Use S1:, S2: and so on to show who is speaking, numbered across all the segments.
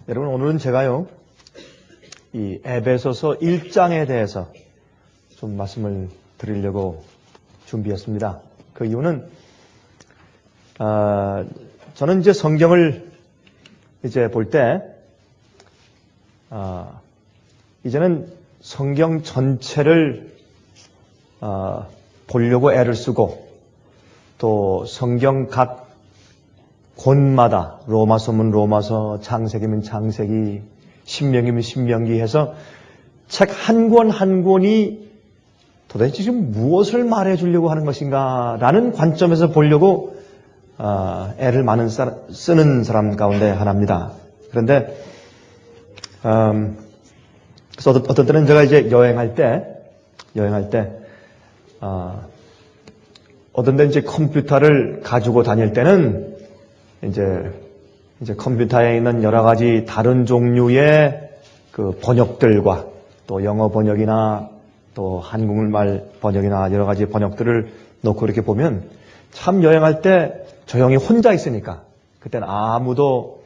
S1: 여러분, 오늘은 제가요, 이 에베소서 1장에 대해서 좀 말씀을 드리려고 준비했습니다. 그 이유는, 저는 이제 성경을 이제 볼 때, 이제는 성경 전체를, 보려고 애를 쓰고, 또 성경 각 권마다 로마서면 로마서, 창세기면 창세기, 신명기면 신명기 해서 책 한 권 한 권이 도대체 지금 무엇을 말해주려고 하는 것인가 라는 관점에서 보려고 애를 많은 쓰는 사람 가운데 하나입니다. 그런데 그래서 어떤 때는 제가 이제 여행할 때 어떤 때 이제 컴퓨터를 가지고 다닐 때는 이제 컴퓨터에 있는 여러 가지 다른 종류의 그 번역들과 또 영어 번역이나 또 한국말 번역이나 여러 가지 번역들을 놓고 이렇게 보면 참 여행할 때 조용히 혼자 있으니까 그때는 아무도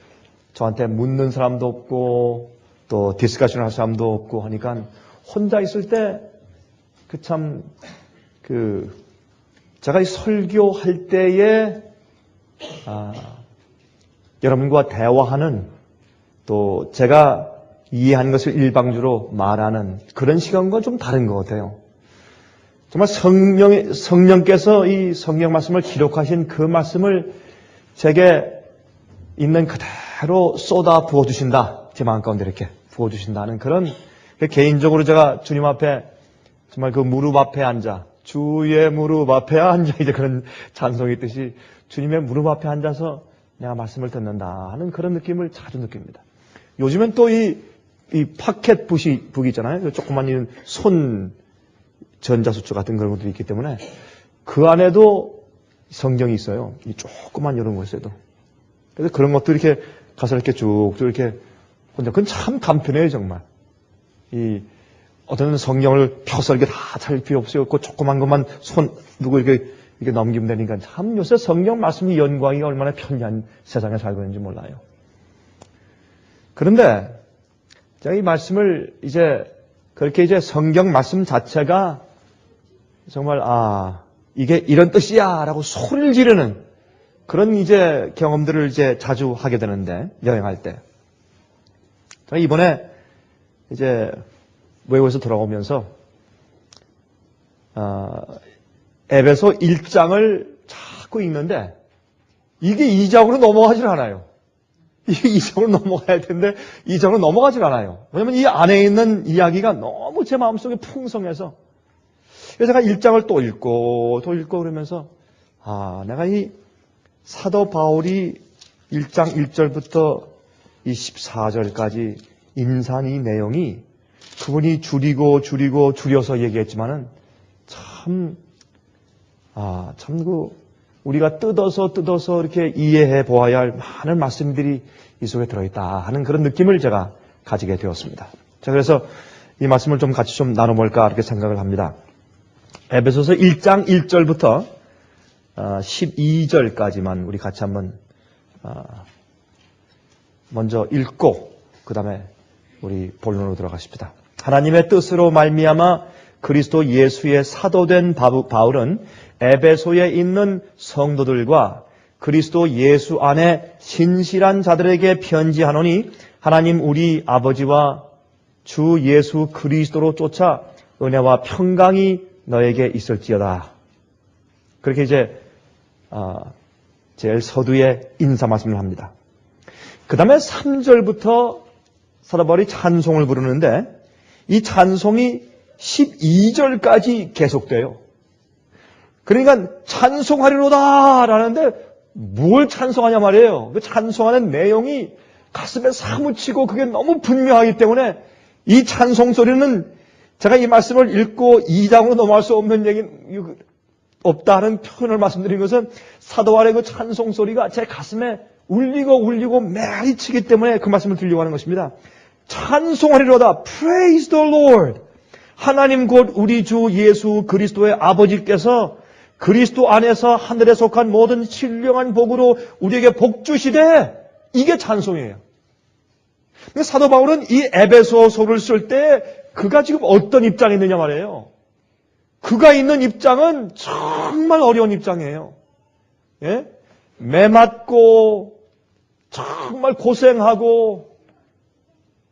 S1: 저한테 묻는 사람도 없고 또 디스커션 할 사람도 없고 하니까 혼자 있을 때 제가 이 설교할 때에 여러분과 대화하는 또 제가 이해하는 것을 일방주로 말하는 그런 시간과 좀 다른 것 같아요. 정말 성령께서 이 성경 말씀을 기록하신 그 말씀을 제게 있는 그대로 쏟아 부어주신다. 제 마음 가운데 이렇게 부어주신다는 그런 개인적으로 제가 주님 앞에 정말 그 무릎 앞에 앉아 주의 무릎 앞에 앉아 이제 그런 찬송이 있듯이 주님의 무릎 앞에 앉아서 내가 말씀을 듣는다 하는 그런 느낌을 자주 느낍니다. 요즘엔 또 이 파켓북이 있잖아요. 조그만 손 전자수초 같은 그런 것들이 있기 때문에 그 안에도 성경이 있어요. 이 조그만 이런 것에도. 그래서 그런 것도 이렇게 가서 이렇게 쭉쭉 이렇게 혼자 그건 참 간편해요 정말. 이 어떤 성경을 펴서 이렇게 다 잘 필요 없어요. 그 조그만 것만 손 누구 이렇게 넘기면 되니까 참 요새 성경 말씀이 연관이 얼마나 편리한 세상에 살고 있는지 몰라요. 그런데 제가 이 말씀을 그렇게 성경 말씀 자체가 정말 이게 이런 뜻이야 라고 소리를 지르는 그런 경험들을 자주 하게 되는데 여행할 때 제가 이번에 외국에서 돌아오면서 에베소 1장을 자꾸 읽는데 이게 2장으로 넘어가질 않아요. 이게 2장으로 넘어가야 되는데 2장으로 넘어가질 않아요. 왜냐하면 이 안에 있는 이야기가 너무 제 마음속에 풍성해서 그래서 제가 1장을 또 읽고 그러면서 내가 이 사도 바울이 1장 1절부터 이 14절까지 인상 이 내용이 그분이 줄여서 얘기했지만은 참 우리가 뜯어서 이렇게 이해해 보아야 할 많은 말씀들이 이 속에 들어있다 하는 그런 느낌을 제가 가지게 되었습니다. 자, 그래서 이 말씀을 좀 같이 좀 나눠볼까 이렇게 생각을 합니다. 에베소서 1장 1절부터 12절까지만 우리 같이 한번 먼저 읽고 그 다음에 우리 본론으로 들어가십시다. 하나님의 뜻으로 말미암아 그리스도 예수의 사도된 바울은 에베소에 있는 성도들과 그리스도 예수 안에 신실한 자들에게 편지하노니 하나님 우리 아버지와 주 예수 그리스도로 쫓아 은혜와 평강이 너에게 있을지어다. 그렇게 제일 서두에 인사 말씀을 합니다. 그 다음에 3절부터 사도 바울이 찬송을 부르는데 이 찬송이 12절까지 계속돼요. 그러니까 찬송하리로다 라는데 뭘 찬송하냐 말이에요. 그 찬송하는 내용이 가슴에 사무치고 그게 너무 분명하기 때문에 이 찬송 소리는 제가 이 말씀을 읽고 2장으로 넘어갈 수 없는 얘기 없다는 표현을 말씀드린 것은 사도 바울의 그 찬송 소리가 제 가슴에 울리고 메아리치기 때문에 그 말씀을 드리려고 하는 것입니다. 찬송하리로다. Praise the Lord. 하나님 곧 우리 주 예수 그리스도의 아버지께서 그리스도 안에서 하늘에 속한 모든 신령한 복으로 우리에게 복 주시되 이게 찬송이에요. 근데 사도 바울은 이 에베소서를 쓸 때 그가 지금 어떤 입장에 있느냐 말이에요. 그가 있는 입장은 정말 어려운 입장이에요. 예? 매맞고 정말 고생하고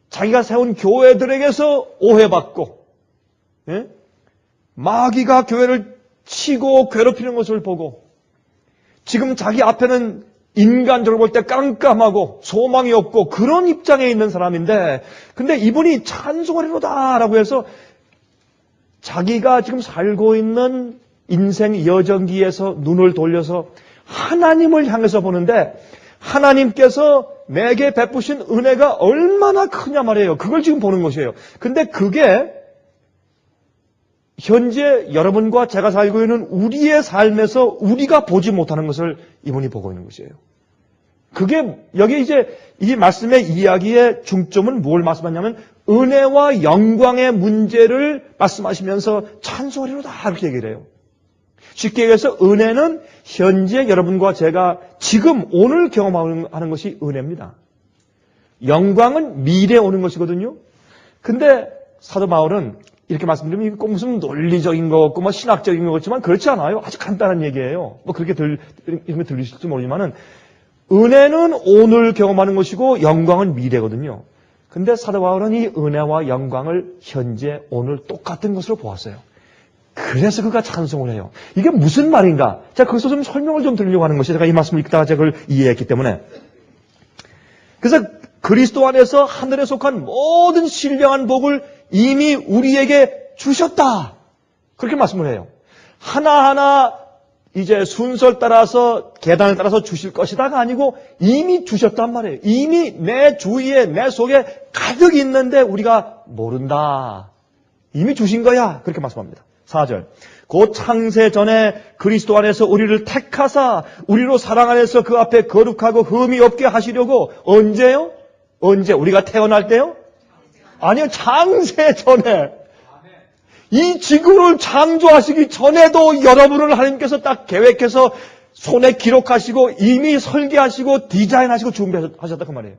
S1: 자기가 세운 교회들에게서 오해받고, 예? 마귀가 교회를 치고 괴롭히는 것을 보고, 지금 자기 앞에는 인간적으로 볼 때 깜깜하고 소망이 없고 그런 입장에 있는 사람인데, 근데 이분이 찬송하리로다라고 해서 자기가 지금 살고 있는 인생 여정기에서 눈을 돌려서 하나님을 향해서 보는데, 하나님께서 내게 베푸신 은혜가 얼마나 크냐 말이에요. 그걸 지금 보는 것이에요. 근데 그게 현재 여러분과 제가 살고 있는 우리의 삶에서 우리가 보지 못하는 것을 이분이 보고 있는 것이에요. 그게 여기 이제 이 말씀의 이야기의 중점은 뭘 말씀하냐면 은혜와 영광의 문제를 말씀하시면서 찬송하리로다 이렇게 얘기를 해요. 쉽게 얘기해서 은혜는 현재 여러분과 제가 지금 오늘 경험하는 것이 은혜입니다. 영광은 미래에 오는 것이거든요. 근데 사도 바울은 이렇게 말씀드리면 이게 꼭 무슨 논리적인 것 같고 뭐 신학적인 것 같지만 그렇지 않아요. 아주 간단한 얘기예요. 뭐 그렇게 이런 거 들리실지 모르지만은 은혜는 오늘 경험하는 것이고 영광은 미래거든요. 근데 사도 바울은 이 은혜와 영광을 현재 오늘 똑같은 것으로 보았어요. 그래서 그가 찬송을 해요. 이게 무슨 말인가? 제가 거기서 좀 설명을 좀 드리려고 하는 것이 제가 이 말씀을 읽다가 제가 그걸 이해했기 때문에. 그래서 그리스도 안에서 하늘에 속한 모든 신령한 복을 이미 우리에게 주셨다. 그렇게 말씀을 해요. 하나하나 이제 순서를 따라서 계단을 따라서 주실 것이다가 아니고 이미 주셨단 말이에요. 이미 내 주위에 내 속에 가득 있는데 우리가 모른다. 이미 주신 거야. 그렇게 말씀합니다. 4절. 곧 창세 전에 그리스도 안에서 우리를 택하사 우리로 사랑 안에서 그 앞에 거룩하고 흠이 없게 하시려고. 언제요? 언제? 우리가 태어날 때요? 아니요. 창세 전에. 이 지구를 창조하시기 전에도 여러분을 하나님께서 딱 계획해서 손에 기록하시고 이미 설계하시고 디자인하시고 준비하셨다 그 말이에요.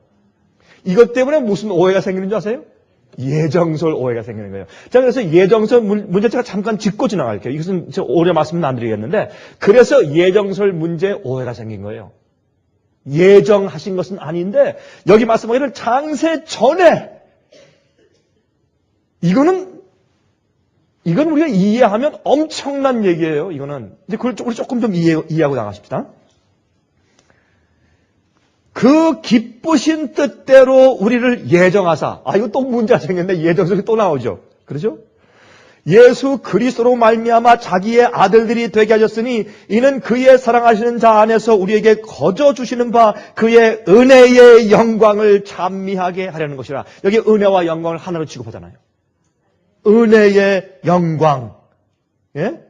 S1: 이것 때문에 무슨 오해가 생기는 줄 아세요? 예정설 오해가 생기는 거예요. 자, 그래서 예정설 문제 제가 잠깐 짚고 지나갈게요. 이것은 오래 말씀은 안 드리겠는데, 그래서 예정설 문제 오해가 생긴 거예요. 예정하신 것은 아닌데, 여기 말씀하기를 창세 전에, 이건 우리가 이해하면 엄청난 얘기예요, 이거는. 이제 그걸 우리 조금 좀 이해하고 나가십시다. 그 기쁘신 뜻대로 우리를 예정하사. 이거 또 문제가 생겼네. 예정설이 또 나오죠. 그렇죠? 예수 그리스도로 말미암아 자기의 아들들이 되게 하셨으니 이는 그의 사랑하시는 자 안에서 우리에게 거저 주시는 바 그의 은혜의 영광을 찬미하게 하려는 것이라. 여기 은혜와 영광을 하나로 취급하잖아요. 은혜의 영광. 예?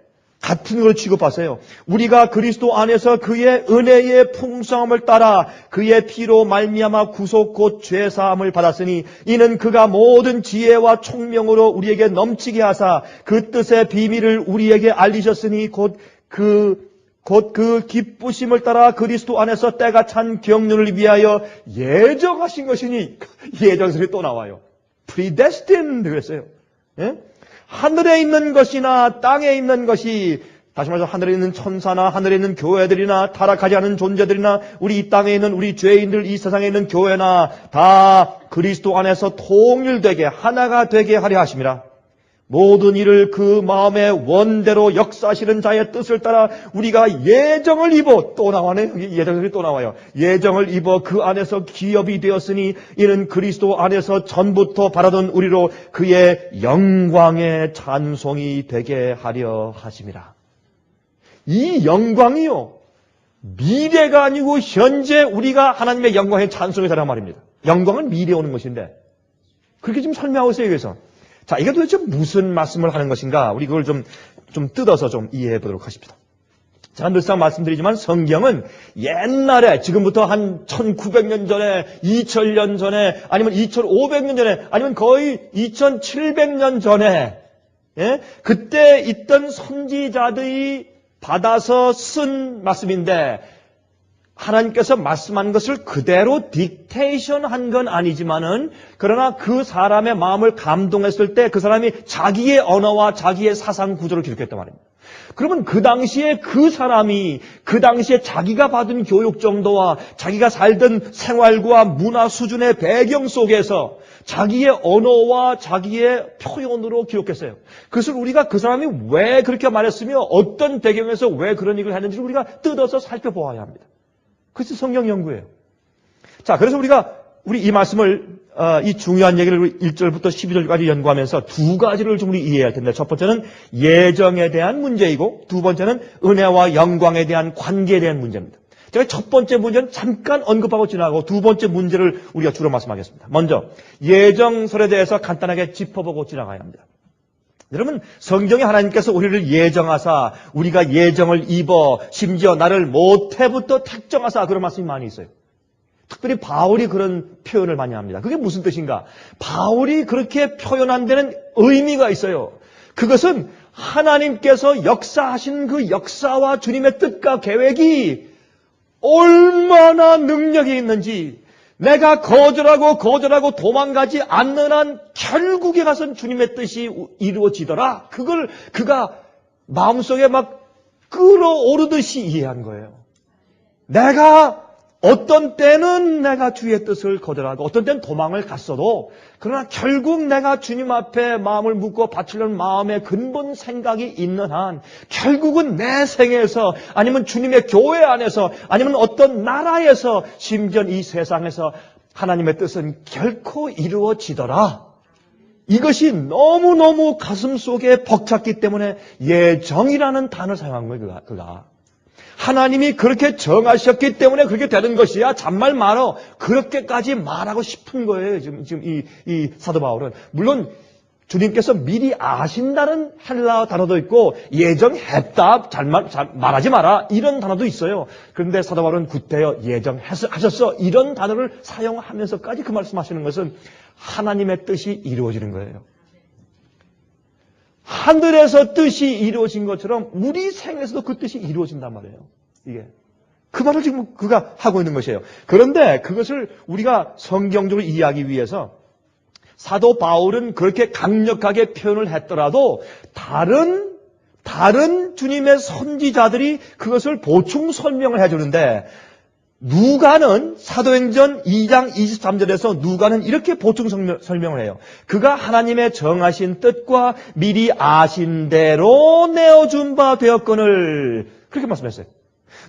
S1: 같은 걸 취급하세요. 우리가 그리스도 안에서 그의 은혜의 풍성함을 따라 그의 피로 말미암아 구속 곧 죄사함을 받았으니 이는 그가 모든 지혜와 총명으로 우리에게 넘치게 하사 그 뜻의 비밀을 우리에게 알리셨으니 곧 그 기쁘심을 따라 그리스도 안에서 때가 찬 경륜을 위하여 예정하신 것이니. 예정설이 또 나와요. predestined 그랬어요. 예? 하늘에 있는 것이나 땅에 있는 것이, 다시 말해서 하늘에 있는 천사나 하늘에 있는 교회들이나 타락하지 않은 존재들이나 우리 이 땅에 있는 우리 죄인들, 이 세상에 있는 교회나 다 그리스도 안에서 통일되게 하나가 되게 하려 하심이라. 모든 일을 그 마음의 원대로 역사하시는 자의 뜻을 따라 우리가 예정을 입어, 또 나와네. 여기 예정이 또 나와요. 예정을 입어 그 안에서 기업이 되었으니 이는 그리스도 안에서 전부터 바라던 우리로 그의 영광의 찬송이 되게 하려 하심이라. 이 영광이요, 미래가 아니고 현재 우리가 하나님의 영광의 찬송이 되란 말입니다. 영광은 미래에 오는 것인데 그렇게 지금 설명하고 있어요. 여기서. 자, 이게 도대체 무슨 말씀을 하는 것인가? 우리 그걸 좀 뜯어서 좀 이해해 보도록 하십시다. 제가 늘상 말씀드리지만 성경은 옛날에, 지금부터 한 1900년 전에, 2000년 전에, 아니면 2500년 전에, 아니면 거의 2700년 전에, 예? 그때 있던 선지자들이 받아서 쓴 말씀인데, 하나님께서 말씀한 것을 그대로 딕테이션 한 건 아니지만은 그러나 그 사람의 마음을 감동했을 때 그 사람이 자기의 언어와 자기의 사상 구조를 기록했단 말입니다. 그러면 그 당시에 그 사람이 그 당시에 자기가 받은 교육 정도와 자기가 살던 생활과 문화 수준의 배경 속에서 자기의 언어와 자기의 표현으로 기록했어요. 그것을 우리가 그 사람이 왜 그렇게 말했으며 어떤 배경에서 왜 그런 일을 했는지를 우리가 뜯어서 살펴보아야 합니다. 그것이 성경 연구예요. 자, 그래서 우리 이 말씀을 이 중요한 얘기를 1절부터 12절까지 연구하면서 두 가지를 좀 우리 이해해야 됩니다. 첫 번째는 예정에 대한 문제이고 두 번째는 은혜와 영광에 대한 관계에 대한 문제입니다. 제가 첫 번째 문제는 잠깐 언급하고 지나가고 두 번째 문제를 우리가 주로 말씀하겠습니다. 먼저 예정설에 대해서 간단하게 짚어보고 지나가야 합니다. 여러분, 성경에 하나님께서 우리를 예정하사 우리가 예정을 입어 심지어 나를 모태부터 택정하사 그런 말씀이 많이 있어요. 특별히 바울이 그런 표현을 많이 합니다. 그게 무슨 뜻인가? 바울이 그렇게 표현한 데는 의미가 있어요. 그것은 하나님께서 역사하신 그 역사와 주님의 뜻과 계획이 얼마나 능력이 있는지 내가 거절하고 도망가지 않는 한 결국에 가서는 주님의 뜻이 이루어지더라. 그걸 그가 마음속에 막 끌어오르듯이 이해한 거예요. 내가 어떤 때는 내가 주의 뜻을 거절하고 어떤 때는 도망을 갔어도 그러나 결국 내가 주님 앞에 마음을 묻고 바치려는 마음의 근본 생각이 있는 한 결국은 내 생에서 아니면 주님의 교회 안에서 아니면 어떤 나라에서 심지어 이 세상에서 하나님의 뜻은 결코 이루어지더라. 이것이 너무너무 가슴 속에 벅찼기 때문에 예정이라는 단어를 사용한 거예요. 그가. 하나님이 그렇게 정하셨기 때문에 그렇게 되는 것이야. 잔말 말어. 그렇게까지 말하고 싶은 거예요. 지금 이 사도 바울은. 물론 주님께서 미리 아신다는 헬라어 단어도 있고 예정했다. 말하지 마라. 이런 단어도 있어요. 그런데 사도 바울은 구태여 예정하셨어. 이런 단어를 사용하면서까지 그 말씀하시는 것은 하나님의 뜻이 이루어지는 거예요. 하늘에서 뜻이 이루어진 것처럼 우리 생에서도 그 뜻이 이루어진단 말이에요. 이게. 그 말을 지금 그가 하고 있는 것이에요. 그런데 그것을 우리가 성경적으로 이해하기 위해서 사도 바울은 그렇게 강력하게 표현을 했더라도 다른 주님의 선지자들이 그것을 보충 설명을 해주는데 누가는 사도행전 2장 23절에서 누가는 이렇게 보충 설명을 해요. 그가 하나님의 정하신 뜻과 미리 아신 대로 내어준 바 되었거늘 그렇게 말씀했어요.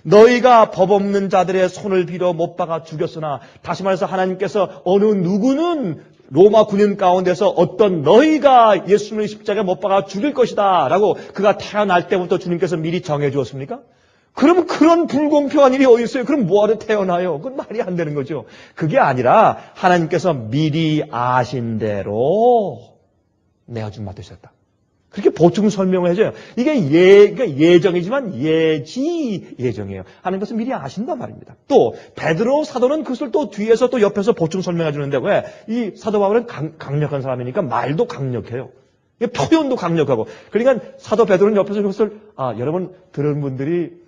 S1: 너희가 법 없는 자들의 손을 빌어 못 박아 죽였으나 다시 말해서 하나님께서 어느 누구는 로마 군인 가운데서 어떤 너희가 예수님을 십자가에 못 박아 죽일 것이다 라고 그가 태어날 때부터 주님께서 미리 정해 주었습니까? 그러면 그런 불공평한 일이 어디 있어요? 그럼 뭐하러 태어나요? 그건 말이 안 되는 거죠. 그게 아니라 하나님께서 미리 아신 대로 내어준 바 되셨다. 그렇게 보충 설명을 해줘요. 이게 그러니까 예정이지만 예정이에요. 하나님께서 미리 아신단 말입니다. 또 베드로 사도는 그것을 또 뒤에서 또 옆에서 보충 설명해 주는데 왜? 이 사도 바울은 강력한 사람이니까 말도 강력해요. 표현도 강력하고. 그러니까 사도 베드로는 옆에서 그것을 여러분 들은 분들이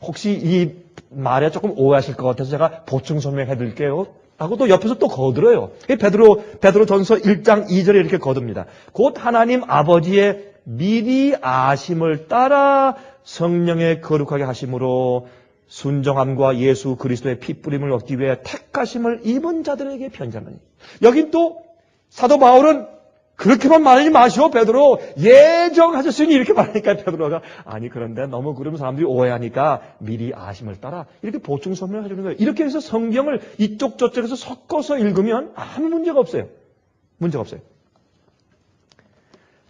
S1: 혹시 이 말에 조금 오해하실 것 같아서 제가 보충 설명해 드릴게요. 하고 또 옆에서 또 거들어요. 베드로 전서 1장 2절에 이렇게 거듭니다. 곧 하나님 아버지의 미리 아심을 따라 성령의 거룩하게 하심으로 순정함과 예수 그리스도의 핏뿌림을 얻기 위해 택하심을 입은 자들에게 편지하노니. 여긴 또 사도 바울은 그렇게만 말하지 마시오, 베드로. 예정하셨으니 이렇게 말하니까 베드로가 아니 그런데 너무 그러면 사람들이 오해하니까 미리 아심을 따라 이렇게 보충 설명해 주는 거예요. 이렇게 해서 성경을 이쪽 저쪽에서 섞어서 읽으면 아무 문제가 없어요. 문제가 없어요.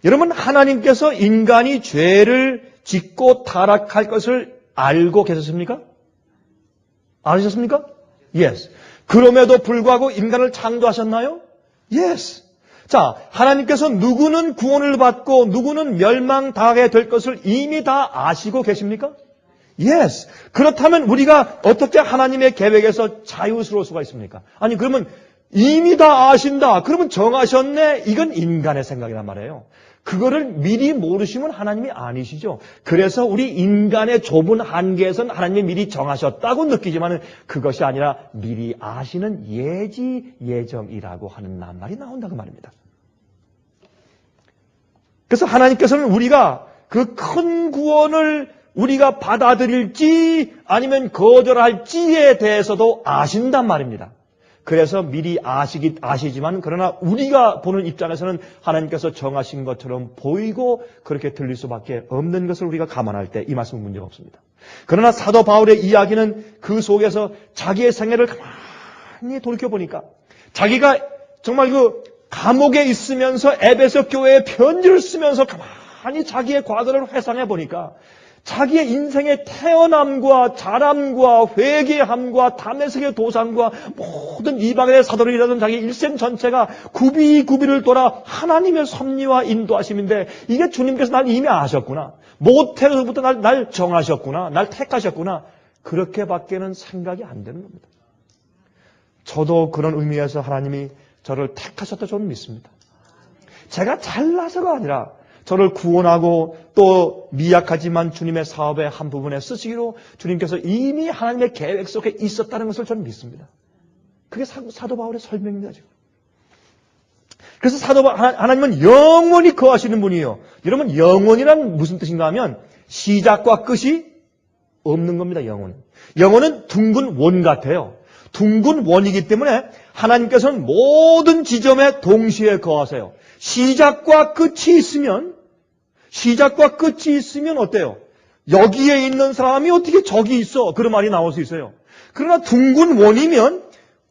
S1: 여러분 하나님께서 인간이 죄를 짓고 타락할 것을 알고 계셨습니까? 아셨습니까? Yes. 그럼에도 불구하고 인간을 창조하셨나요? Yes. 자, 하나님께서 누구는 구원을 받고 누구는 멸망당하게 될 것을 이미 다 아시고 계십니까? Yes. 그렇다면 우리가 어떻게 하나님의 계획에서 자유스러울 수가 있습니까? 아니 그러면 이미 다 아신다. 그러면 정하셨네. 이건 인간의 생각이란 말이에요. 그거를 미리 모르시면 하나님이 아니시죠. 그래서 우리 인간의 좁은 한계에선 하나님이 미리 정하셨다고 느끼지만 그것이 아니라 미리 아시는 예지 예정이라고 하는 낱말이 나온다고 말입니다. 그래서 하나님께서는 우리가 그 큰 구원을 우리가 받아들일지 아니면 거절할지에 대해서도 아신단 말입니다. 그래서 미리 아시지만 그러나 우리가 보는 입장에서는 하나님께서 정하신 것처럼 보이고 그렇게 들릴 수밖에 없는 것을 우리가 감안할 때 이 말씀은 문제가 없습니다. 그러나 사도 바울의 이야기는 그 속에서 자기의 생애를 가만히 돌이켜보니까 자기가 정말 그 감옥에 있으면서 에베소 교회에 편지를 쓰면서 가만히 자기의 과거를 회상해 보니까 자기의 인생의 태어남과 자람과 회개함과 다메섹의 도상과 모든 이방인의 사도를 일하던 자기 일생 전체가 구비구비를 돌아 하나님의 섭리와 인도하심인데 이게 주님께서 날 이미 아셨구나. 모태로부터 날 정하셨구나. 날 택하셨구나. 그렇게밖에는 생각이 안 되는 겁니다. 저도 그런 의미에서 하나님이 저를 택하셨다 저는 믿습니다. 제가 잘나서가 아니라 저를 구원하고 또 미약하지만 주님의 사업의 한 부분에 쓰시기로 주님께서 이미 하나님의 계획 속에 있었다는 것을 저는 믿습니다. 그게 사도 바울의 설명입니다. 지금. 그래서 하나님은 영원히 거하시는 분이에요. 여러분 영원이란 무슨 뜻인가 하면 시작과 끝이 없는 겁니다. 영원은 둥근 원 같아요. 둥근 원이기 때문에 하나님께서는 모든 지점에 동시에 거하세요. 시작과 끝이 있으면 어때요? 여기에 있는 사람이 어떻게 저기 있어? 그런 말이 나올 수 있어요. 그러나 둥근 원이면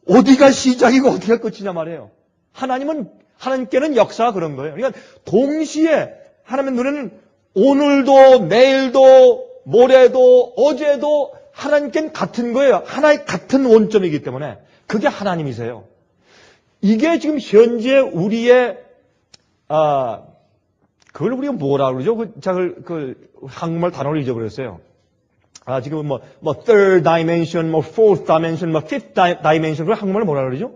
S1: 어디가 시작이고 어디가 끝이냐 말이에요. 하나님께는 역사가 그런 거예요. 그러니까 동시에 하나님의 눈에는 오늘도 내일도 모레도 어제도 하나님께는 같은 거예요. 하나의 같은 원점이기 때문에 그게 하나님이세요. 이게 지금 현재 우리의 그걸 우리가 뭐라 그러죠? 한국말 단어를 잊어버렸어요. 지금 third dimension, fourth dimension, fifth dimension, 그걸 한국말로 뭐라 그러죠?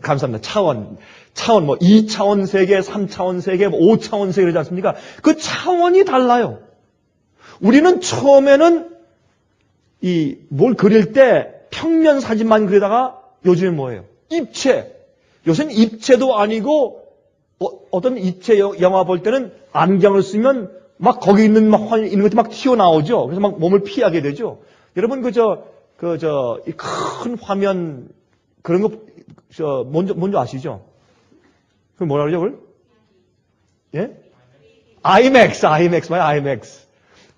S1: 감사합니다. 차원, 2차원 세계, 3차원 세계, 5차원 세계 그러지 않습니까? 그 차원이 달라요. 우리는 처음에는 뭘 그릴 때 평면 사진만 그리다가 요즘에 뭐예요? 입체. 요새는 입체도 아니고 어떤 입체 영화 볼 때는 안경을 쓰면 막 거기 있는 것들이 막 튀어나오죠. 그래서 막 몸을 피하게 되죠. 여러분 이 큰 화면 그런 거 뭔지 아시죠? 그 뭐라 그러죠, 그걸? 예? IMAX.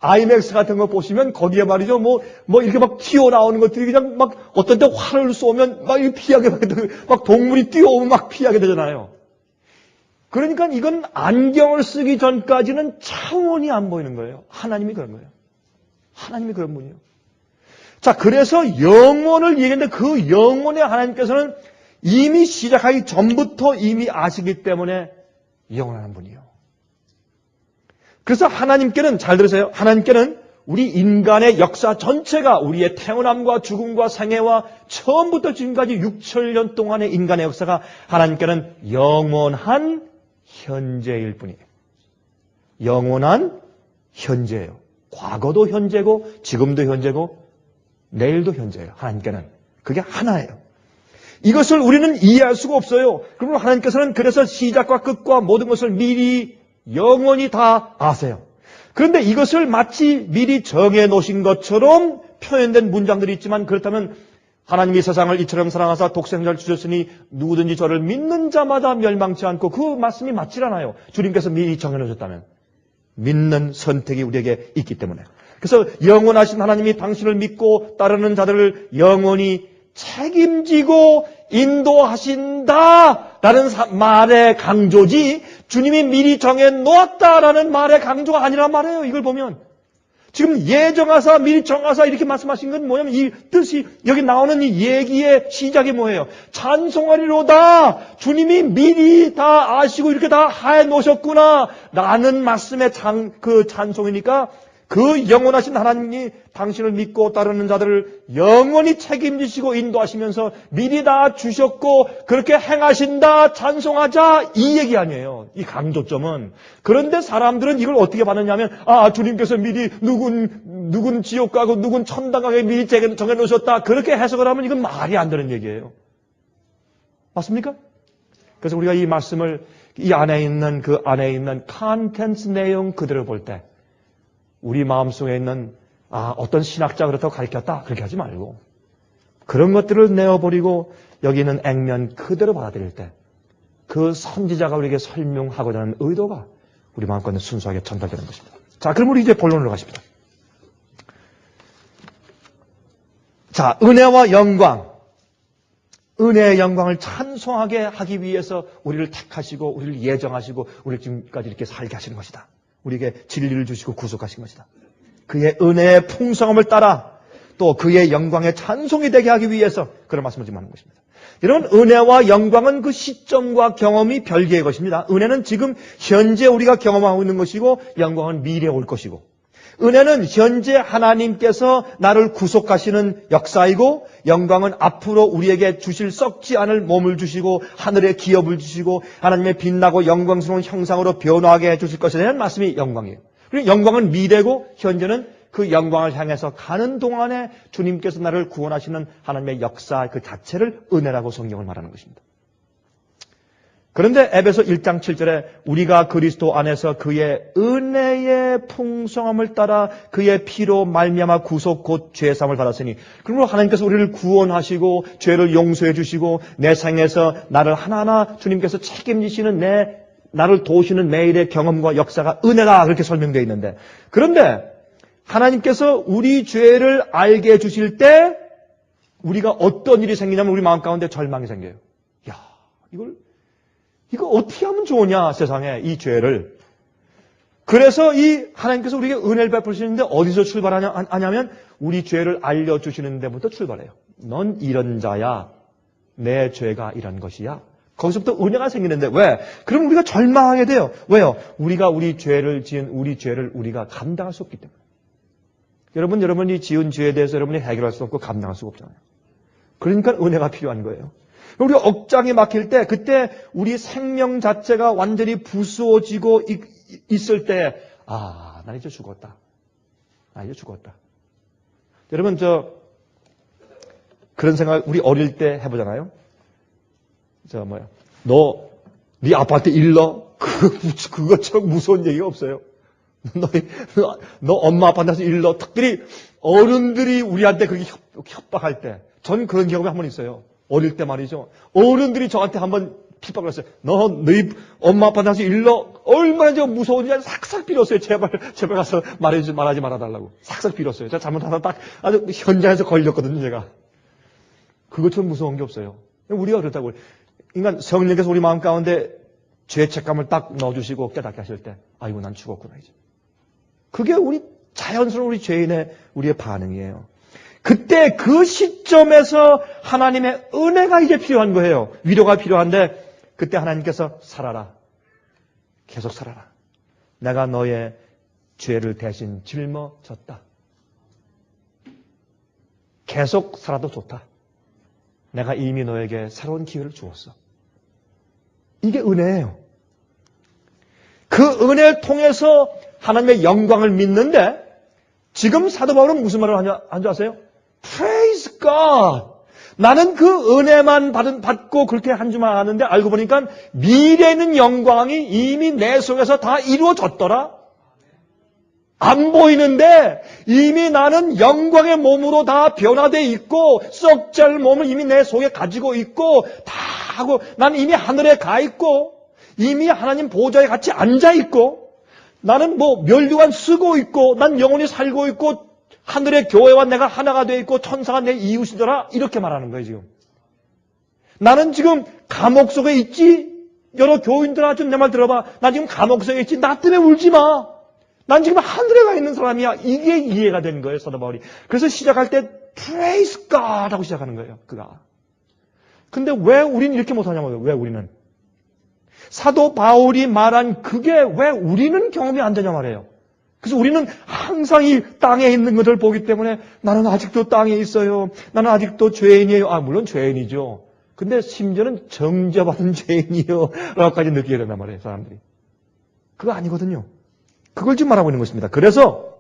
S1: IMAX 같은 거 보시면 거기에 말이죠. 이렇게 막 튀어나오는 것들이 그냥 막 어떤 때 활을 쏘면 막 피하게 막 동물이 뛰어오면 막 피하게 되잖아요. 그러니까 이건 안경을 쓰기 전까지는 차원이 안 보이는 거예요. 하나님이 그런 거예요. 하나님이 그런 분이에요. 자, 그래서 영혼을 얘기했는데 그 영혼의 하나님께서는 이미 시작하기 전부터 이미 아시기 때문에 영원한 분이에요. 그래서 하나님께는, 잘 들으세요. 하나님께는 우리 인간의 역사 전체가 우리의 태어남과 죽음과 생애와 처음부터 지금까지 6천년 동안의 인간의 역사가 하나님께는 영원한 현재일 뿐이에요. 영원한 현재예요. 과거도 현재고 지금도 현재고 내일도 현재예요. 하나님께는. 그게 하나예요. 이것을 우리는 이해할 수가 없어요. 그러면 하나님께서는 그래서 시작과 끝과 모든 것을 미리 영원히 다 아세요. 그런데 이것을 마치 미리 정해 놓으신 것처럼 표현된 문장들이 있지만 그렇다면 하나님이 세상을 이처럼 사랑하사 독생자를 주셨으니 누구든지 저를 믿는 자마다 멸망치 않고 그 말씀이 맞질 않아요. 주님께서 미리 정해 놓으셨다면. 믿는 선택이 우리에게 있기 때문에. 그래서 영원하신 하나님이 당신을 믿고 따르는 자들을 영원히 책임지고 인도하신다라는 말의 강조지 주님이 미리 정해 놓았다라는 말의 강조가 아니란 말이에요. 이걸 보면 지금 예정하사 미리 정하사 이렇게 말씀하신 건 뭐냐면 이 뜻이 여기 나오는 이 얘기의 시작이 뭐예요? 찬송하리로다. 주님이 미리 다 아시고 이렇게 다 해 놓으셨구나 라는 말씀의 찬송이니까 그 영원하신 하나님이 당신을 믿고 따르는 자들을 영원히 책임지시고 인도하시면서 미리 다 주셨고 그렇게 행하신다 찬송하자 이 얘기 아니에요. 이 강조점은. 그런데 사람들은 이걸 어떻게 받느냐면 주님께서 미리 누군 지옥 가고 누군 천당 가게 미리 정해놓으셨다. 그렇게 해석을 하면 이건 말이 안 되는 얘기예요. 맞습니까? 그래서 우리가 이 말씀을 이 안에 있는 컨텐츠 내용 그대로 볼 때 우리 마음속에 있는 어떤 신학자가 그렇다고 가르쳤다 그렇게 하지 말고 그런 것들을 내어버리고 여기 있는 액면 그대로 받아들일 때 그 선지자가 우리에게 설명하고자 하는 의도가 우리 마음껏 순수하게 전달되는 것입니다. 자, 그럼 우리 이제 본론으로 가십니다. 자, 은혜와 영광. 은혜의 영광을 찬송하게 하기 위해서 우리를 택하시고 우리를 예정하시고 우리를 지금까지 이렇게 살게 하시는 것이다. 우리에게 진리를 주시고 구속하신 것이다. 그의 은혜의 풍성함을 따라 또 그의 영광의 찬송이 되게 하기 위해서 그런 말씀을 지금 하는 것입니다. 여러분, 은혜와 영광은 그 시점과 경험이 별개의 것입니다. 은혜는 지금 현재 우리가 경험하고 있는 것이고 영광은 미래에 올 것이고 은혜는 현재 하나님께서 나를 구속하시는 역사이고 영광은 앞으로 우리에게 주실 썩지 않을 몸을 주시고 하늘의 기업을 주시고 하나님의 빛나고 영광스러운 형상으로 변화하게 해주실 것에 대한 말씀이 영광이에요. 그리고 영광은 미래고 현재는 그 영광을 향해서 가는 동안에 주님께서 나를 구원하시는 하나님의 역사 그 자체를 은혜라고 성경을 말하는 것입니다. 그런데 에베소 1장 7절에 우리가 그리스도 안에서 그의 은혜의 풍성함을 따라 그의 피로 말미암아 구속 곧 죄사함을 받았으니 그러므로 하나님께서 우리를 구원하시고 죄를 용서해 주시고 내 생에서 나를 하나하나 주님께서 책임지시는 나를 도우시는 매일의 경험과 역사가 은혜다 그렇게 설명되어 있는데 그런데 하나님께서 우리 죄를 알게 해주실 때 우리가 어떤 일이 생기냐면 우리 마음 가운데 절망이 생겨요. 야, 이거 어떻게 하면 좋으냐 세상에 이 죄를. 그래서 이 하나님께서 우리에게 은혜를 베푸시는데 어디서 출발하냐면 우리 죄를 알려주시는 데부터 출발해요. 넌 이런 자야. 내 죄가 이런 것이야. 거기서부터 은혜가 생기는데 왜? 그럼 우리가 절망하게 돼요. 왜요? 우리가 우리 죄를 우리가 감당할 수 없기 때문에. 여러분이 지은 죄에 대해서 여러분이 해결할 수 없고 감당할 수가 없잖아요. 그러니까 은혜가 필요한 거예요. 우리가 억장이 막힐 때 그때 우리 생명 자체가 완전히 부수어지고 있을 때 난 이제 죽었다. 여러분 그런 생각 우리 어릴 때 해보잖아요. 너 네 아빠한테 일러? 그것처럼 무서운 얘기가 없어요. 너 엄마 아빠한테 일러. 특별히 어른들이 우리한테 그렇게 협박할 때 저는 그런 경험이 한 번 있어요. 어릴 때 말이죠. 어른들이 저한테 한번 핍박을 했어요. 너희 엄마 아빠한테 일러. 얼마나 무서운지 싹싹 빌었어요. 제발 가서 말하지 말아달라고. 싹싹 빌었어요. 제가 잘못하다 딱 아주 현장에서 걸렸거든요. 제가. 그것처럼 무서운 게 없어요. 우리가 그렇다고. 인간 성령께서 우리 마음 가운데 죄책감을 딱 넣어주시고 깨닫게 하실 때 아이고 난 죽었구나 이제. 그게 우리 자연스러운 우리 죄인의 우리의 반응이에요. 그때 그 시점에서 하나님의 은혜가 이제 필요한 거예요. 위로가 필요한데 그때 하나님께서 살아라. 계속 살아라. 내가 너의 죄를 대신 짊어졌다. 계속 살아도 좋다. 내가 이미 너에게 새로운 기회를 주었어. 이게 은혜예요. 그 은혜를 통해서 하나님의 영광을 믿는데 지금 사도 바울은 무슨 말을 하는지 아세요? Praise God. 나는 그 은혜만 받고 그렇게 한 줄만 아는데 알고 보니까 미래에 있는 영광이 이미 내 속에서 다 이루어졌더라. 안 보이는데 이미 나는 영광의 몸으로 다 변화되어 있고 썩지 않을 몸을 이미 내 속에 가지고 있고 다 하고 나는 이미 하늘에 가 있고 이미 하나님 보좌에 같이 앉아 있고 나는 멸류관 쓰고 있고 난 영원히 살고 있고 하늘의 교회와 내가 하나가 되어 있고 천사가 내 이웃이더라 이렇게 말하는 거예요 지금. 나는 지금 감옥 속에 있지. 여러 교인들아 좀 내 말 들어봐. 나 지금 감옥 속에 있지. 나 때문에 울지 마. 난 지금 하늘에 가 있는 사람이야. 이게 이해가 된 거예요 사도 바울이. 그래서 시작할 때 Praise God 하고 시작하는 거예요 그가. 근데 왜 우리는 이렇게 못하냐고요. 왜 우리는. 사도 바울이 말한 그게 왜 우리는 경험이 안 되냐 말이에요. 그래서 우리는 항상 이 땅에 있는 것을 보기 때문에 나는 아직도 땅에 있어요. 나는 아직도 죄인이에요. 물론 죄인이죠. 근데 심지어는 정죄받은 죄인이요. 라고까지 느끼게 된단 말이에요, 사람들이. 그거 아니거든요. 그걸 지금 말하고 있는 것입니다. 그래서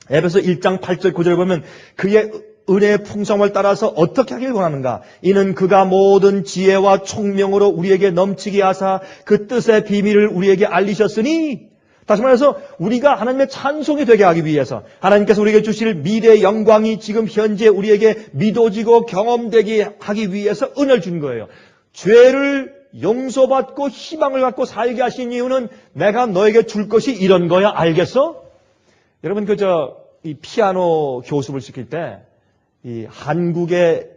S1: 에베소 1장 8절 9절에 보면 그의 은혜의 풍성을 따라서 어떻게 하길 원하는가? 이는 그가 모든 지혜와 총명으로 우리에게 넘치게 하사 그 뜻의 비밀을 우리에게 알리셨으니, 다시 말해서 우리가 하나님의 찬송이 되게 하기 위해서 하나님께서 우리에게 주실 미래의 영광이 지금 현재 우리에게 믿어지고 경험되게 하기 위해서 은혜를 준 거예요. 죄를 용서받고 희망을 갖고 살게 하신 이유는 내가 너에게 줄 것이 이런 거야, 알겠어? 여러분 이 피아노 교습을 시킬 때 이 한국에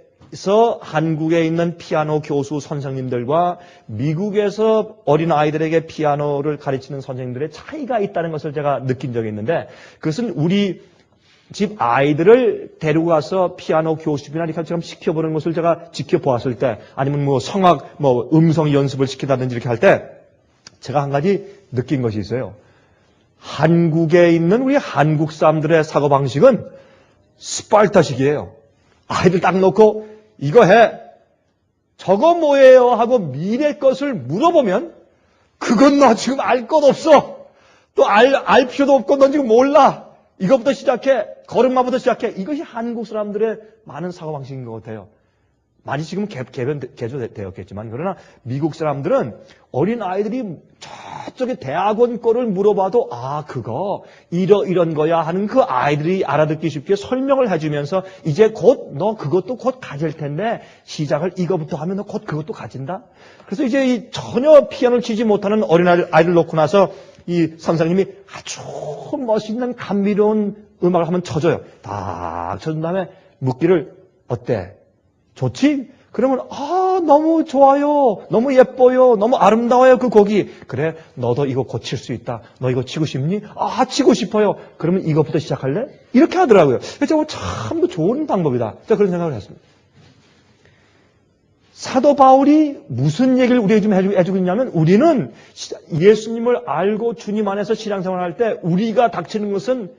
S1: 있는 피아노 교수 선생님들과 미국에서 어린 아이들에게 피아노를 가르치는 선생님들의 차이가 있다는 것을 제가 느낀 적이 있는데, 그것은 우리 집 아이들을 데리고 가서 피아노 교습이나 이렇게 처럼 시켜보는 것을 제가 지켜보았을 때, 아니면 성악, 음성 연습을 시키다든지 이렇게 할 때, 제가 한 가지 느낀 것이 있어요. 한국에 있는 우리 한국 사람들의 사고방식은 스파르타식이에요. 아이들 딱 놓고 이거 해. 저거 뭐예요? 하고 미래 것을 물어보면 그건 너 지금 알 것 없어. 또 알 필요도 없고 넌 지금 몰라. 이것부터 시작해. 걸음마부터 시작해. 이것이 한국 사람들의 많은 사고방식인 것 같아요. 많이 지금 개조되었겠지만, 그러나 미국 사람들은 어린 아이들이 저쪽에 대학원 거를 물어봐도 그거 이런 거야 하는 그 아이들이 알아듣기 쉽게 설명을 해주면서 이제 곧 너 그것도 곧 가질 텐데 시작을 이거부터 하면 너 곧 그것도 가진다. 그래서 이제 전혀 피아노를 치지 못하는 어린 아이를 놓고 나서 이 선생님이 아주 멋있는 감미로운 음악을 한번 쳐줘요. 딱 쳐준 다음에 묻기를 어때? 좋지? 그러면 너무 좋아요. 너무 예뻐요. 너무 아름다워요. 그 곡이. 그래, 너도 이거 고칠 수 있다. 너 이거 치고 싶니? 치고 싶어요. 그러면 이것부터 시작할래? 이렇게 하더라고요. 그래서 참 좋은 방법이다. 제가 그런 생각을 했습니다. 사도 바울이 무슨 얘기를 우리에게 좀 해주고 있냐면, 우리는 예수님을 알고 주님 안에서 신앙생활을 할 때 우리가 닥치는 것은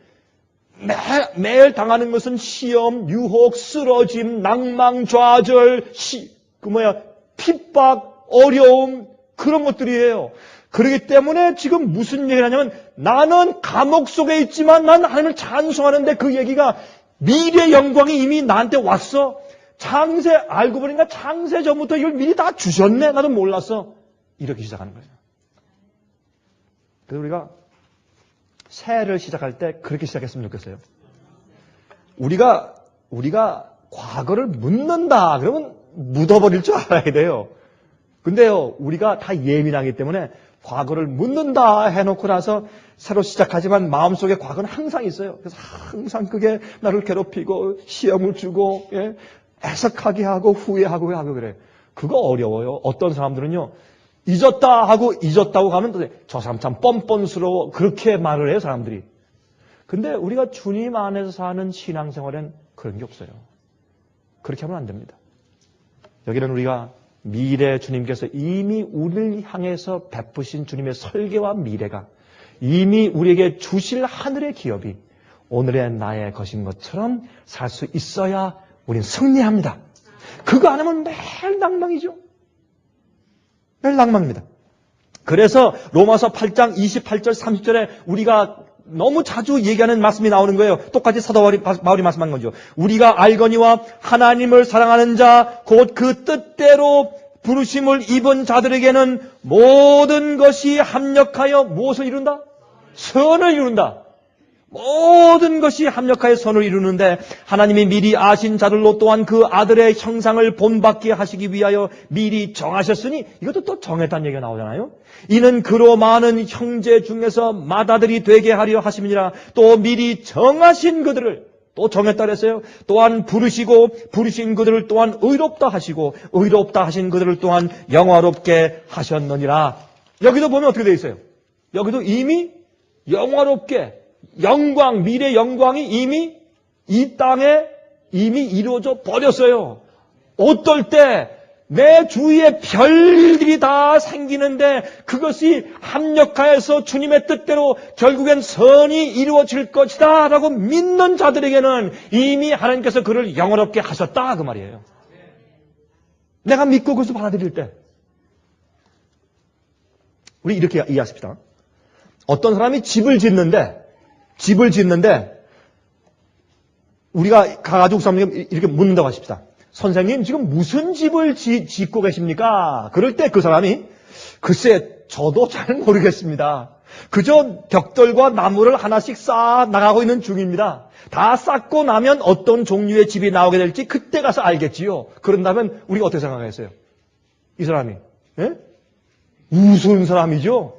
S1: 매일 당하는 것은 시험, 유혹, 쓰러짐, 낭망, 좌절, 핍박, 어려움, 그런 것들이에요. 그렇기 때문에 지금 무슨 얘기를 하냐면, 나는 감옥 속에 있지만 난 하나님을 찬송하는데 그 얘기가 미래 영광이 이미 나한테 왔어. 알고 보니까 창세 전부터 이걸 미리 다 주셨네. 나도 몰랐어. 이렇게 시작하는 거죠. 그래서 우리가 새해를 시작할 때 그렇게 시작했으면 좋겠어요. 우리가 과거를 묻는다 그러면 묻어버릴 줄 알아야 돼요. 근데요, 우리가 다 예민하기 때문에 과거를 묻는다 해놓고 나서 새로 시작하지만 마음속에 과거는 항상 있어요. 그래서 항상 그게 나를 괴롭히고 시험을 주고 애석하게 하고 후회하고 그래요. 그거 어려워요. 어떤 사람들은요, 잊었다 하고 잊었다고 가면 저 사람 참 뻔뻔스러워 그렇게 말을 해요, 사람들이. 근데 우리가 주님 안에서 사는 신앙생활엔 그런 게 없어요. 그렇게 하면 안 됩니다. 여기는 우리가 미래 주님께서 이미 우리를 향해서 베푸신 주님의 설계와 미래가 이미 우리에게 주실 하늘의 기업이 오늘의 나의 것인 것처럼 살 수 있어야 우리는 승리합니다. 그거 안 하면 매일 낭망이죠. 매일 낭망입니다. 그래서 로마서 8장 28절 30절에 우리가 너무 자주 얘기하는 말씀이 나오는 거예요. 똑같이 사도 바울이 말씀한 거죠. 우리가 알거니와 하나님을 사랑하는 자 곧 그 뜻대로 부르심을 입은 자들에게는 모든 것이 합력하여 무엇을 이룬다? 선을 이룬다. 모든 것이 합력하여 선을 이루는데 하나님이 미리 아신 자들로 또한 그 아들의 형상을 본받게 하시기 위하여 미리 정하셨으니, 이것도 또 정했다는 얘기가 나오잖아요. 이는 그로 많은 형제 중에서 맏아들이 되게 하려 하심이니라. 또 미리 정하신 그들을 또 정했다 그랬어요. 또한 부르시고 부르신 그들을 또한 의롭다 하시고 의롭다 하신 그들을 또한 영화롭게 하셨느니라. 여기도 보면 어떻게 되어 있어요? 여기도 이미 영화롭게 영광, 미래 영광이 이미 이 땅에 이미 이루어져 버렸어요. 어떨 때 내 주위에 별일들이 다 생기는데 그것이 합력하여서 주님의 뜻대로 결국엔 선이 이루어질 것이다 라고 믿는 자들에게는 이미 하나님께서 그를 영원롭게 하셨다 그 말이에요. 내가 믿고 그것을 받아들일 때 우리 이렇게 이해하십시다. 어떤 사람이 집을 짓는데 우리가 가가지고 사람에게 이렇게 묻는다고 하십시다. 선생님 지금 무슨 집을 짓고 계십니까? 그럴 때 그 사람이 글쎄 저도 잘 모르겠습니다. 그저 벽돌과 나무를 하나씩 쌓아 나가고 있는 중입니다. 다 쌓고 나면 어떤 종류의 집이 나오게 될지 그때 가서 알겠지요. 그런다면 우리가 어떻게 생각하겠어요? 이 사람이 우스운 사람이죠.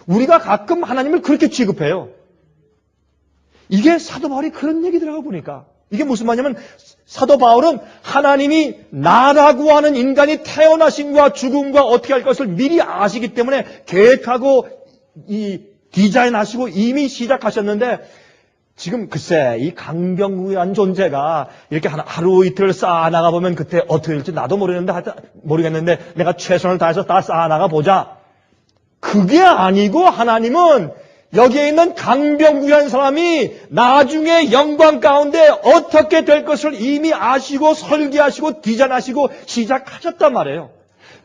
S1: 우리가 가끔 하나님을 그렇게 취급해요. 이게 사도 바울이 그런 얘기들하고 보니까 이게 무슨 말이냐면 사도 바울은 하나님이 나라고 하는 인간이 태어나심과 죽음과 어떻게 할 것을 미리 아시기 때문에 계획하고 디자인하시고 이미 시작하셨는데 지금 글쎄 이 강병구한 존재가 이렇게 하루 이틀 쌓아나가 보면 그때 어떻게 될지 나도 모르겠는데 내가 최선을 다해서 다 쌓아나가 보자. 그게 아니고 하나님은 여기에 있는 강병구한 사람이 나중에 영광 가운데 어떻게 될 것을 이미 아시고 설계하시고 디자인하시고 시작하셨단 말이에요.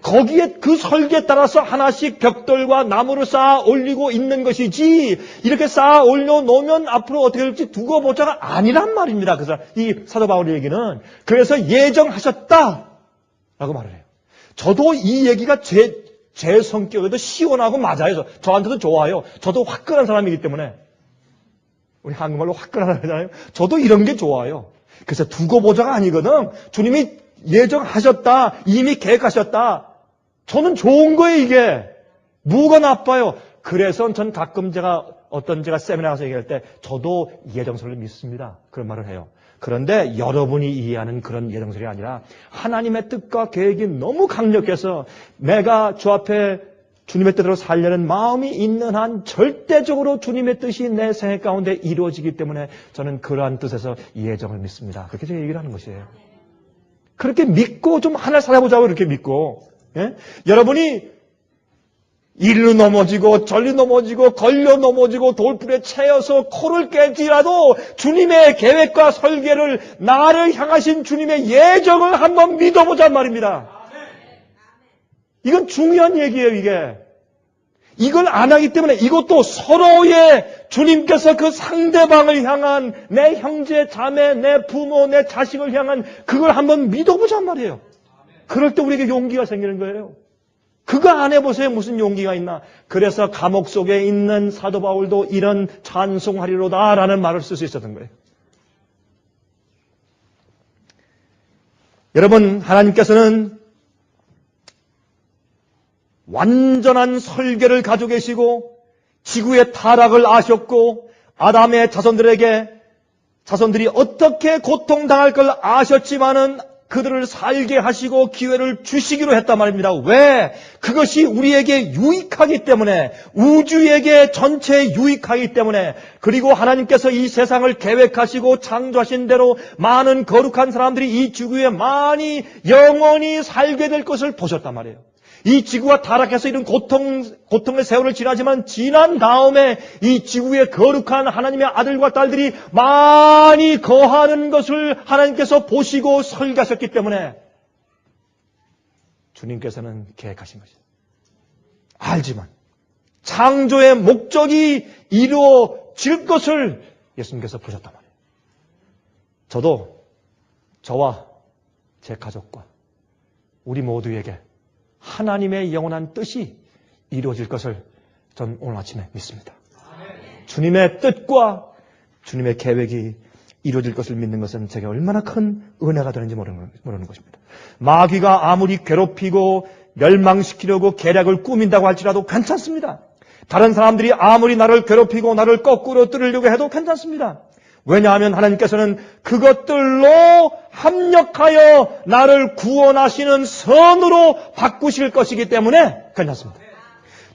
S1: 거기에 그 설계에 따라서 하나씩 벽돌과 나무를 쌓아 올리고 있는 것이지 이렇게 쌓아 올려놓으면 앞으로 어떻게 될지 두고 보자가 아니란 말입니다. 그래서 이 사도 바울의 얘기는 그래서 예정하셨다라고 말을 해요. 저도 이 얘기가 제 성격에도 시원하고 맞아요. 저한테도 좋아요. 저도 화끈한 사람이기 때문에 우리 한국말로 화끈한 사람이잖아요. 저도 이런 게 좋아요. 그래서 두고 보자가 아니거든. 주님이 예정하셨다. 이미 계획하셨다. 저는 좋은 거예요 이게. 뭐가 나빠요. 그래서 전 가끔 제가 세미나 가서 얘기할 때 저도 예정설을 믿습니다. 그런 말을 해요. 그런데 여러분이 이해하는 그런 예정설이 아니라 하나님의 뜻과 계획이 너무 강력해서 내가 주 앞에 주님의 뜻대로 살려는 마음이 있는 한 절대적으로 주님의 뜻이 내 생애 가운데 이루어지기 때문에 저는 그러한 뜻에서 예정을 믿습니다. 그렇게 제가 얘기를 하는 것이에요. 그렇게 믿고 좀 하나를 살아보자고 이렇게 믿고 여러분이 일로 넘어지고 절리 넘어지고 걸려 넘어지고 돌풀에 채여서 코를 깰지라도 주님의 계획과 설계를 나를 향하신 주님의 예정을 한번 믿어보자 말입니다. 이건 중요한 얘기예요. 이걸 안 하기 때문에 이것도 서로의 주님께서 그 상대방을 향한 내 형제 자매 내 부모 내 자식을 향한 그걸 한번 믿어보자 말이에요. 그럴 때 우리에게 용기가 생기는 거예요. 그거 안 해보세요. 무슨 용기가 있나. 그래서 감옥 속에 있는 사도 바울도 이런 찬송하리로다라는 말을 쓸 수 있었던 거예요. 여러분, 하나님께서는 완전한 설계를 가지고 계시고 지구의 타락을 아셨고 아담의 자손들이 어떻게 고통당할 걸 아셨지만은 그들을 살게 하시고 기회를 주시기로 했단 말입니다. 왜? 그것이 우리에게 유익하기 때문에, 우주에게 전체에 유익하기 때문에, 그리고 하나님께서 이 세상을 계획하시고 창조하신 대로 많은 거룩한 사람들이 이 지구에 많이 영원히 살게 될 것을 보셨단 말이에요. 이 지구가 타락해서 이런 고통의 세월을 지난 다음에 이 지구의 거룩한 하나님의 아들과 딸들이 많이 거하는 것을 하나님께서 보시고 설계하셨기 때문에 주님께서는 계획하신 것이죠. 알지만 창조의 목적이 이루어질 것을 예수님께서 보셨단 말이에요. 저도 저와 제 가족과 우리 모두에게 하나님의 영원한 뜻이 이루어질 것을 전 오늘 아침에 믿습니다. 주님의 뜻과 주님의 계획이 이루어질 것을 믿는 것은 제게 얼마나 큰 은혜가 되는지 모르는 것입니다. 마귀가 아무리 괴롭히고 멸망시키려고 계략을 꾸민다고 할지라도 괜찮습니다. 다른 사람들이 아무리 나를 괴롭히고 나를 거꾸로 뚫으려고 해도 괜찮습니다. 왜냐하면 하나님께서는 그것들로 합력하여 나를 구원하시는 선으로 바꾸실 것이기 때문에 괜찮습니다.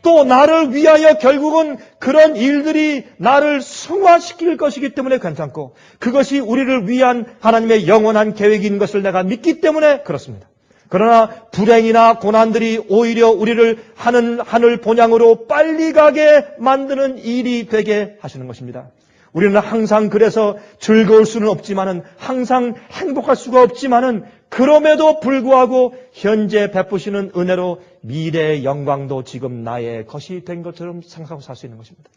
S1: 또 나를 위하여 결국은 그런 일들이 나를 승화시킬 것이기 때문에 괜찮고 그것이 우리를 위한 하나님의 영원한 계획인 것을 내가 믿기 때문에 그렇습니다. 그러나 불행이나 고난들이 오히려 우리를 하늘 본향으로 빨리 가게 만드는 일이 되게 하시는 것입니다. 우리는 항상 그래서 즐거울 수는 없지만은, 항상 행복할 수가 없지만은, 그럼에도 불구하고 현재 베푸시는 은혜로 미래의 영광도 지금 나의 것이 된 것처럼 생각하고 살 수 있는 것입니다.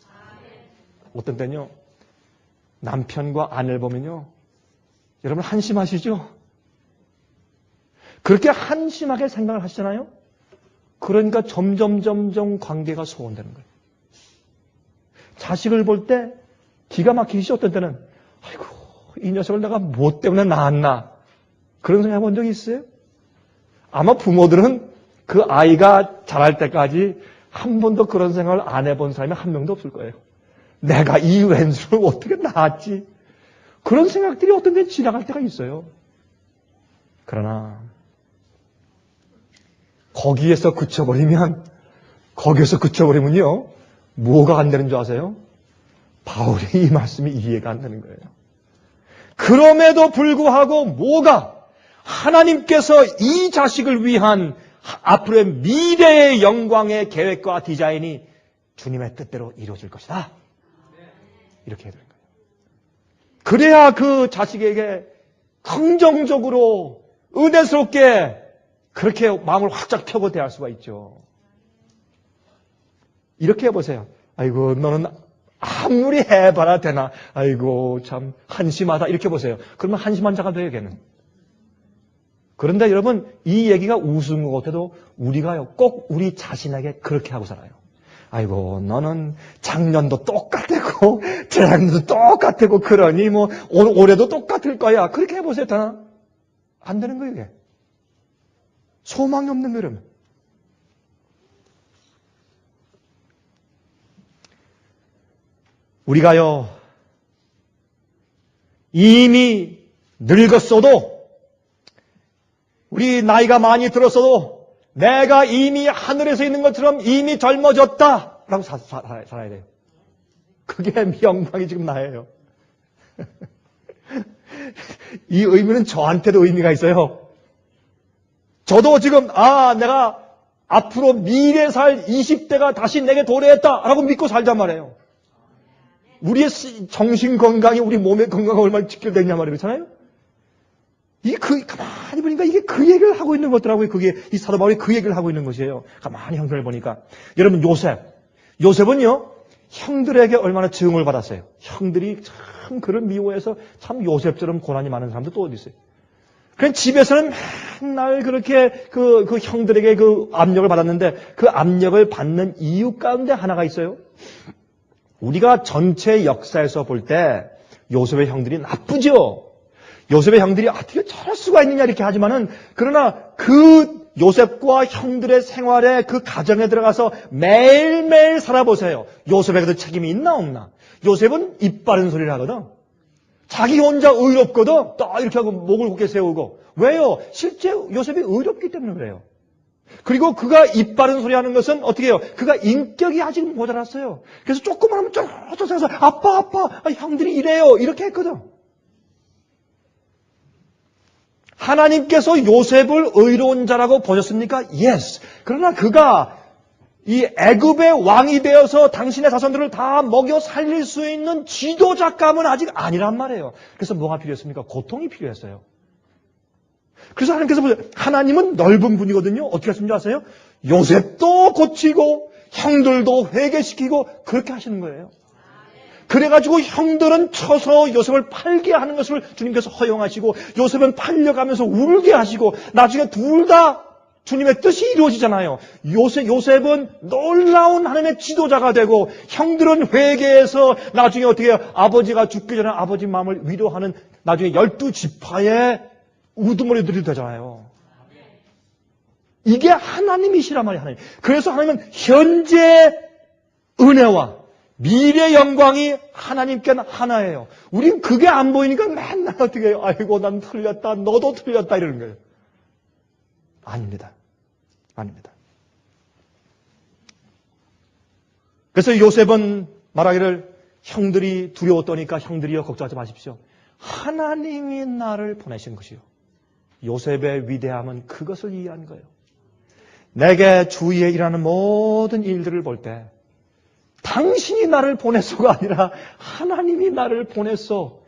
S1: 어떤 때는요, 남편과 아내를 보면요, 여러분 한심하시죠? 그렇게 한심하게 생각을 하시잖아요? 그러니까 점점 관계가 소원되는 거예요. 자식을 볼 때 기가 막히시죠? 어떤 때는 아이고 이 녀석을 내가 뭐 때문에 낳았나, 그런 생각 해본 적이 있어요? 아마 부모들은 그 아이가 자랄 때까지 한 번도 그런 생각을 안 해본 사람이 한 명도 없을 거예요. 내가 이 왼수를 어떻게 낳았지? 그런 생각들이 어떤 때 지나갈 때가 있어요. 그러나 거기에서 그쳐버리면요, 뭐가 안 되는 줄 아세요? 바울의 이 말씀이 이해가 안 되는 거예요. 그럼에도 불구하고 하나님께서 이 자식을 위한 앞으로의 미래의 영광의 계획과 디자인이 주님의 뜻대로 이루어질 것이다. 이렇게 해야 되는 거예요. 그래야 그 자식에게 긍정적으로 은혜스럽게 그렇게 마음을 활짝 펴고 대할 수가 있죠. 이렇게 해보세요. 아이고 너는 아무리 해봐라 되나, 아이고 참 한심하다, 이렇게 보세요. 그러면 한심한 자가 돼요, 걔는. 그런데 여러분, 이 얘기가 우스운 것 같아도 우리가요, 꼭 우리 자신에게 그렇게 하고 살아요. 아이고 너는 작년도 똑같았고 재작년도 똑같았고 그러니 뭐 올해도 똑같을 거야, 그렇게 해보세요. 되나? 안 되는 거예요, 이게. 소망이 없는 거예요. 우리가요, 이미 늙었어도, 우리 나이가 많이 들었어도 내가 이미 하늘에서 있는 것처럼 이미 젊어졌다라고 살아야 돼요. 그게 영광이 지금 나예요. 이 의미는 저한테도 의미가 있어요. 저도 지금 내가 앞으로 미래 살 20대가 다시 내게 도래했다라고 믿고 살잔 말이에요. 우리의 정신 건강이 우리 몸의 건강과 얼마나 직결되냐 말이에요. 그렇잖아요? 가만히 보니까 이게 그 얘기를 하고 있는 것더라고요. 그게, 이 사도 바울이 그 얘기를 하고 있는 것이에요. 가만히 형들을 보니까. 여러분, 요셉은요, 형들에게 얼마나 증오를 받았어요. 형들이 참 그를 미워해서 참 요셉처럼 고난이 많은 사람도 또 어디 있어요. 그냥 집에서는 맨날 그렇게 그 형들에게 그 압력을 받았는데, 그 압력을 받는 이유 가운데 하나가 있어요. 우리가 전체 역사에서 볼 때 요셉의 형들이 나쁘죠. 요셉의 형들이 어떻게 저럴 수가 있느냐 이렇게 하지만은, 그러나 그 요셉과 형들의 생활에, 그 가정에 들어가서 매일매일 살아보세요. 요셉에게도 책임이 있나 없나? 요셉은 입 바른 소리를 하거든. 자기 혼자 의롭거든. 딱 이렇게 하고 목을 굳게 세우고. 왜요? 실제 요셉이 의롭기 때문에 그래요. 그리고 그가 입 바른 소리 하는 것은 어떻게 해요? 그가 인격이 아직 모자랐어요. 그래서 조금만 하면 쩌쩌쩌서 아빠 형들이 이래요, 이렇게 했거든. 하나님께서 요셉을 의로운 자라고 보셨습니까? Yes. 그러나 그가 이 애굽의 왕이 되어서 당신의 자손들을 다 먹여 살릴 수 있는 지도자감은 아직 아니란 말이에요. 그래서 뭐가 필요했습니까? 고통이 필요했어요. 그래서 하나님께서 보세요. 하나님은 넓은 분이거든요. 어떻게 하시는 줄 아세요? 요셉도 고치고 형들도 회개시키고 그렇게 하시는 거예요. 그래가지고 형들은 쳐서 요셉을 팔게 하는 것을 주님께서 허용하시고, 요셉은 팔려가면서 울게 하시고, 나중에 둘 다 주님의 뜻이 이루어지잖아요. 요셉은 놀라운 하나님의 지도자가 되고, 형들은 회개해서 나중에 어떻게 해요? 아버지가 죽기 전에 아버지 마음을 위로하는 나중에 12지파의 우두머리들이 되잖아요. 이게 하나님이시란 말이에요. 하나님. 그래서 하나님은 현재 은혜와 미래 영광이 하나님께는 하나예요. 우린 그게 안 보이니까 맨날 어떻게 해요? 아이고 난 틀렸다, 너도 틀렸다 이러는 거예요. 아닙니다. 아닙니다. 그래서 요셉은 말하기를, 형들이 두려웠더니까 형들이여 걱정하지 마십시오. 하나님이 나를 보내신 것이요. 요셉의 위대함은 그것을 이해한 거예요. 내게 주위에 일하는 모든 일들을 볼 때 당신이 나를 보냈소가 아니라 하나님이 나를 보냈소.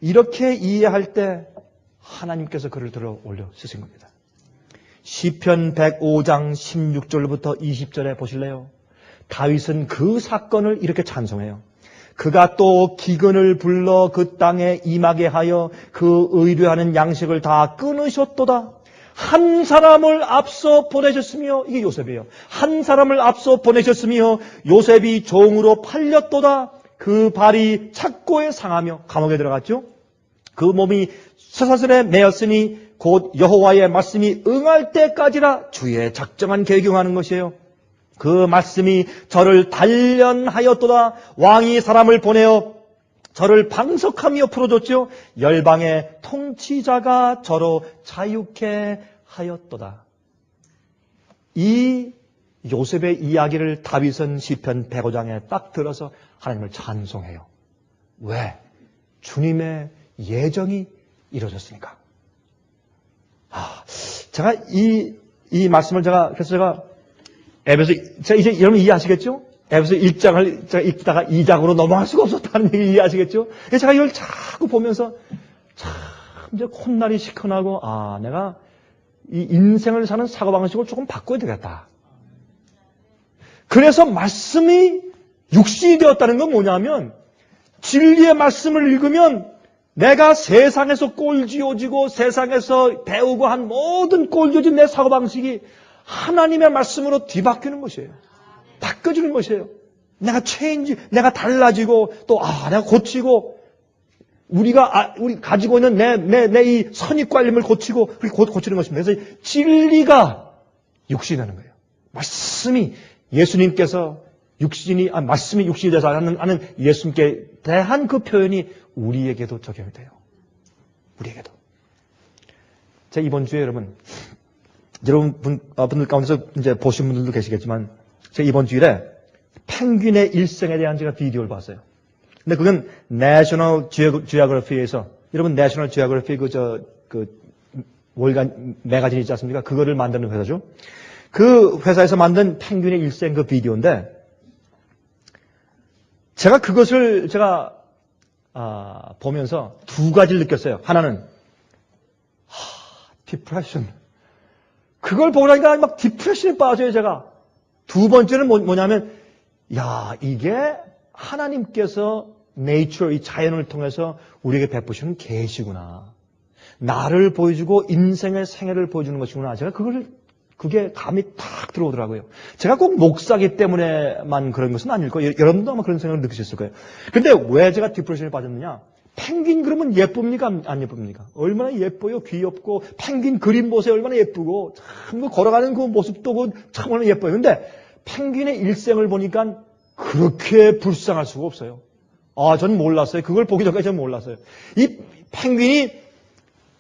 S1: 이렇게 이해할 때 하나님께서 그를 들어 올려 쓰신 겁니다. 시편 105장 16절부터 20절에 보실래요? 다윗은 그 사건을 이렇게 찬송해요. 그가 또 기근을 불러 그 땅에 임하게 하여 그 의뢰하는 양식을 다 끊으셨도다. 한 사람을 앞서 보내셨으며, 이게 요셉이에요. 한 사람을 앞서 보내셨으며 요셉이 종으로 팔렸도다. 그 발이 착고에 상하며 감옥에 들어갔죠. 그 몸이 쇠사슬에 매였으니 곧 여호와의 말씀이 응할 때까지라. 주의 작정한 계획이 응하는 것이에요. 그 말씀이 저를 단련하였도다. 왕이 사람을 보내어 저를 방석하며 풀어줬죠. 열방의 통치자가 저로 자유케 하였도다. 이 요셉의 이야기를 다윗은 시편 105장에 딱 들어서 하나님을 찬송해요. 왜? 주님의 예정이 이루어졌으니까. 제가 이 말씀을 그래서 제가 이제 여러분 이해하시겠죠? 에베소 1장을 제가 읽다가 2장으로 넘어갈 수가 없었다는 얘기 이해하시겠죠? 제가 이걸 자꾸 보면서 참 이제 콧날이 시큰하고 내가 이 인생을 사는 사고방식을 조금 바꿔야 되겠다. 그래서 말씀이 육신이 되었다는 건 뭐냐면 진리의 말씀을 읽으면 내가 세상에서 꼴지어지고 세상에서 배우고 한 모든 꼴지어진 내 사고방식이 하나님의 말씀으로 뒤바뀌는 것이에요. 바꿔주는 것이에요. 내가 달라지고 또 내가 고치고 우리 가지고 있는 내 이 선입관념을 고치고 그렇게 고치는 것입니다. 그래서 진리가 육신이 되는 거예요. 말씀이 예수님께서 말씀이 육신이 돼서 하는 예수님께 대한 그 표현이 우리에게도 적용이 돼요. 우리에게도. 제가 이번 주에 분들 가운데서 이제 보신 분들도 계시겠지만, 제가 이번 주일에 펭귄의 일생에 대한 제가 비디오를 봤어요. 근데 그건 내셔널 지오그래피에서, 여러분 내셔널 지오그래피 그 월간 매거진 있지 않습니까? 그거를 만드는 회사죠. 그 회사에서 만든 펭귄의 일생 그 비디오인데, 제가 그것을 보면서 두 가지를 느꼈어요. 하나는 디프레션. 그걸 보고 나니까 막 디프레션에 빠져요, 제가. 두 번째는 뭐냐면, 이게 하나님께서 네이처, 이 자연을 통해서 우리에게 베푸시는 계시구나. 나를 보여주고 인생의 생애를 보여주는 것이구나. 제가 그게 감이 탁 들어오더라고요. 제가 꼭 목사기 때문에만 그런 것은 아닐 거예요. 여러분도 아마 그런 생각을 느끼셨을 거예요. 근데 왜 제가 디프레션에 빠졌느냐? 펭귄 그러면 예쁩니까? 안 예쁩니까? 얼마나 예뻐요. 귀엽고 펭귄 그림 보세요. 얼마나 예쁘고 참 걸어가는 그 모습도 참 얼마나 예뻐요. 근데 펭귄의 일생을 보니까 그렇게 불쌍할 수가 없어요. 전 몰랐어요. 그걸 보기 전까지 전 몰랐어요. 이 펭귄이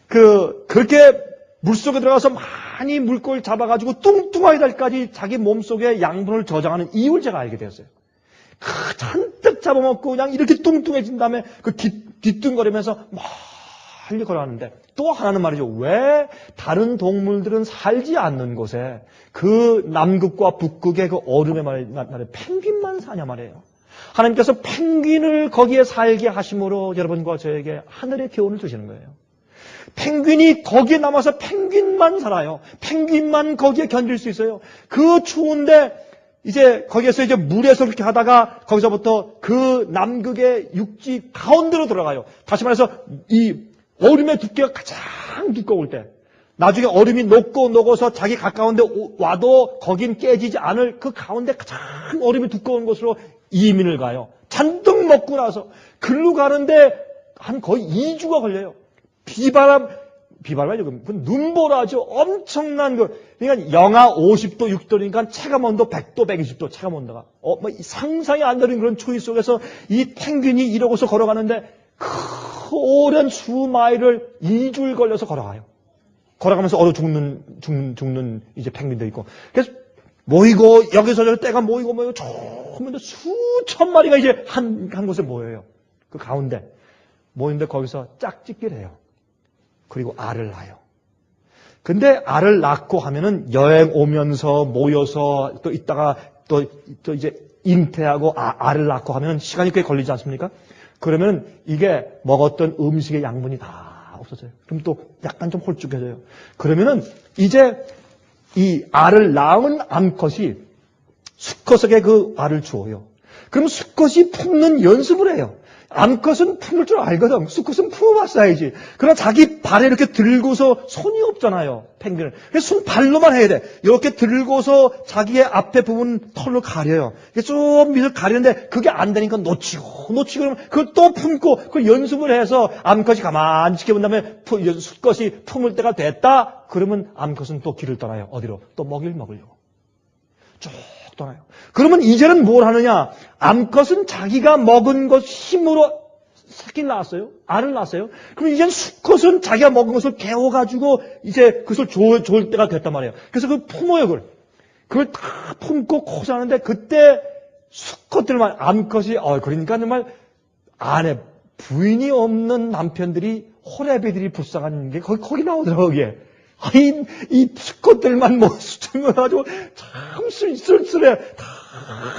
S1: 그렇게 물속에 들어가서 많이 물고기를 잡아가지고 뚱뚱하게 될까지 자기 몸속에 양분을 저장하는 이유를 제가 알게 되었어요. 잔뜩 잡아먹고 그냥 이렇게 뚱뚱해진 다음에 뒤뚱거리면서 멀리 걸어가는데, 또 하나는 말이죠. 왜 다른 동물들은 살지 않는 곳에 그 남극과 북극의 그 얼음의 말에 펭귄만 사냐 말이에요. 하나님께서 펭귄을 거기에 살게 하심으로 여러분과 저에게 하늘의 교훈을 주시는 거예요. 펭귄이 거기에 남아서 펭귄만 살아요. 펭귄만 거기에 견딜 수 있어요. 그 추운데 거기에서 물에서 그렇게 하다가 거기서부터 그 남극의 육지 가운데로 들어가요. 다시 말해서 이 얼음의 두께가 가장 두꺼울 때, 나중에 얼음이 녹아서 자기 가까운데 와도 거긴 깨지지 않을 그 가운데 가장 얼음이 두꺼운 곳으로 이민을 가요. 잔뜩 먹고 나서 글로 가는데 한 거의 2주가 걸려요. 비바람이 눈보라죠. 엄청난 그러니까 영하 50도, 6도니까 체감 온도 100도, 120도 체감 온도가 상상이 안 되는 그런 추위 속에서 이 펭귄이 이러고서 걸어가는데 그 오랜 수마일을 2주를 걸려서 걸어가요. 걸어가면서 얼어 죽는 이제 펭귄도 있고. 그래서 모이고 여기서 저기 때가 모이고 조금 수천 마리가 이제 한 곳에 모여요. 그 가운데 모이는데 거기서 짝짓기를 해요. 그리고 알을 낳아요. 근데 알을 낳고 하면은 여행 오면서 모여서 또 있다가 또 이제 잉태하고 알을 낳고 하면 시간이 꽤 걸리지 않습니까? 그러면 이게 먹었던 음식의 양분이 다 없어져요. 그럼 또 약간 좀 홀쭉해져요. 그러면은 이제 이 알을 낳은 암컷이 수컷에게 그 알을 주어요. 그럼 수컷이 품는 연습을 해요. 암컷은 품을 줄 알거든. 수컷은 품어봤어야지. 그러나 자기 발에 이렇게 들고서 손이 없잖아요. 펭귄은. 그래서 손 발로만 해야 돼. 이렇게 들고서 자기의 앞에 부분 털로 가려요. 좀 밑을 가리는데 그게 안 되니까 놓치고 그러면 그걸 또 품고 그걸 연습을 해서 암컷이 가만히 지켜본 다음에 수컷이 품을 때가 됐다. 그러면 암컷은 또 길을 떠나요. 어디로? 또 먹이를 먹으려고. 쭉 떠나요. 그러면 이제는 뭘 하느냐? 암컷은 자기가 먹은 것 힘으로 새끼를 낳았어요. 알을 낳았어요. 그럼 이제는 수컷은 자기가 먹은 것을 개워가지고 이제 그것을 좋을 때가 됐단 말이에요. 그래서 그걸 품어요, 그걸 다 품고 고생하는데 그때 수컷들만 암컷이 그러니까 정말 안에 부인이 없는 남편들이 호래비들이 불쌍한 게 거기 나오더라고요, 거기에. 이 수컷들만 수정해가지고 참 쓸쓸해. 다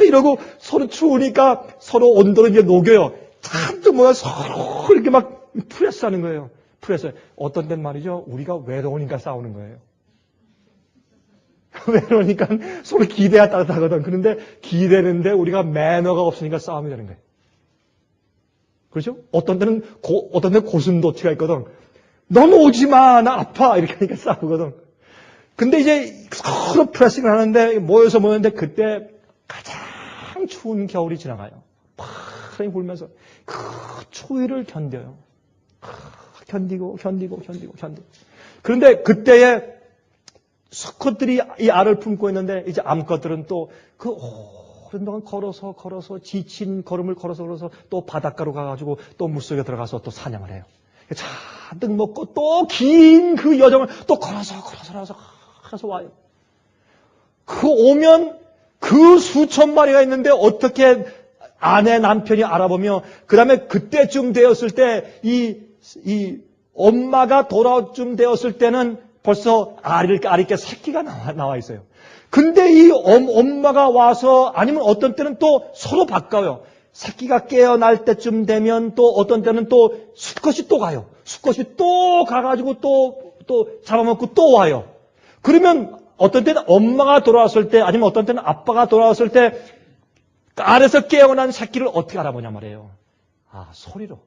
S1: 이러고 서로 추우니까 서로 온도를 이제 녹여요. 참또 서로 이렇게 막 프레스 하는 거예요. 프레스. 어떤 때는 말이죠. 우리가 외로우니까 싸우는 거예요. 외로우니까 서로 기대야 따뜻하거든. 그런데 기대는데 우리가 매너가 없으니까 싸움이 되는 거예요. 그렇죠? 어떤 때는 고슴도치가 있거든. 넌 오지 마, 나 아파. 이렇게 하니까 싸우거든. 근데 이제 서로 프레싱을 하는데 모였는데 그때 가장 추운 겨울이 지나가요. 바람이 불면서 그 추위를 견뎌요. 견디고. 그런데 그때에 수컷들이 이 알을 품고 있는데 이제 암컷들은 또 그 오랜 동안 걸어서 지친 걸음을 걸어서 또 바닷가로 가가지고 또 물속에 들어가서 또 사냥을 해요. 잔뜩 먹고 또 긴 그 여정을 또 걸어서 와요. 그 오면 그 수천 마리가 있는데 어떻게 아내 남편이 알아보며 그 다음에 그때쯤 되었을 때 이 엄마가 돌아오쯤 되었을 때는 벌써 알이 새끼가 나와 있어요. 근데 이 엄마가 와서 아니면 어떤 때는 또 서로 바꿔요. 새끼가 깨어날 때쯤 되면 또 어떤 때는 또 수컷이 또 가요. 수컷이 또 가가지고 또 잡아먹고 또 와요. 그러면 어떤 때는 엄마가 돌아왔을 때 아니면 어떤 때는 아빠가 돌아왔을 때 알에서 깨어난 새끼를 어떻게 알아보냐 말이에요. 소리로.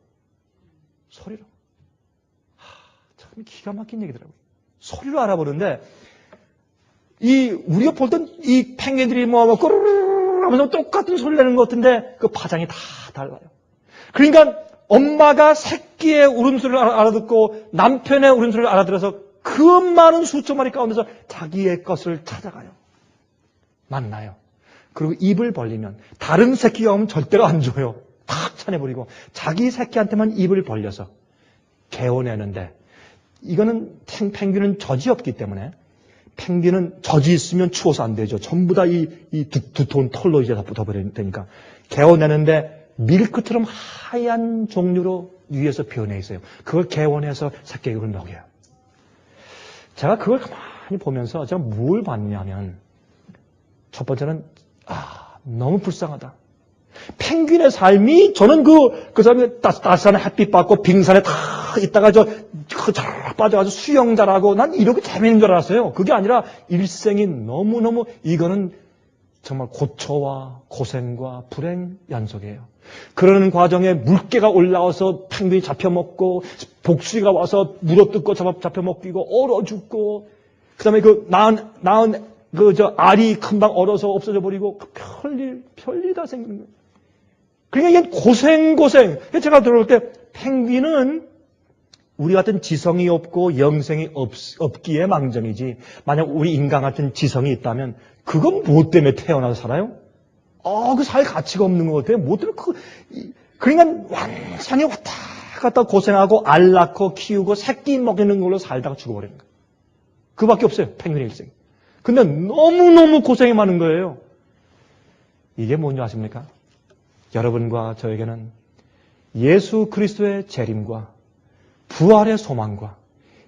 S1: 참 기가 막힌 얘기더라고요. 소리로 알아보는데 우리가 볼던 이 펭귄들이 꼬르르르 하면서 똑같은 소리 내는 것 같은데 그 파장이 다 달라요. 그러니까 엄마가 새끼의 울음소리를 알아듣고 남편의 울음소리를 알아들어서 그 많은 수천 마리 가운데서 자기의 것을 찾아가요. 만나요. 그리고 입을 벌리면 다른 새끼가 오면 절대로 안 줘요. 탁 차내버리고 자기 새끼한테만 입을 벌려서 개워내는데 이거는 펭귄은 젖이 없기 때문에 펭귄은 젖이 있으면 추워서 안 되죠. 전부 다 이 두터운 털로 이제 다 붙어버리니까 개워내는데 밀크처럼 하얀 종류로 위에서 변해 있어요. 그걸 개원해서 새끼에게 먹여요. 제가 그걸 가만히 보면서 제가 뭘 봤냐면 첫 번째는 너무 불쌍하다. 펭귄의 삶이 저는 그 사람이 따스한 햇빛 받고 빙산에 다 있다가 잘 빠져가지고 수영 잘하고 난 이렇게 재밌는 줄 알았어요. 그게 아니라 일생이 너무너무 이거는 정말 고초와 고생과 불행 연속이에요. 그러는 과정에 물개가 올라와서 펭귄이 잡혀먹고 복수가 와서 물어뜯고 잡혀먹기고 얼어 죽고 그다음에 그 낳은 알이 금방 얼어서 없어져 버리고 별일 다 생기는 거예요. 그러니까 이게 고생. 제가 들어올 때 펭귄은 우리 같은 지성이 없고 영생이 없기에 망정이지 만약 우리 인간 같은 지성이 있다면 그건 뭐 때문에 태어나서 살아요? 그 살 가치가 없는 것 같아요. 뭐 때문에 그러니까 왕창이 왔다 갔다 고생하고 알 낳고 키우고 새끼 먹이는 걸로 살다가 죽어버리는 거예요. 그밖에 없어요. 펭귄의 일생이. 근데 너무너무 고생이 많은 거예요. 이게 뭔지 아십니까? 여러분과 저에게는 예수 그리스도의 재림과 부활의 소망과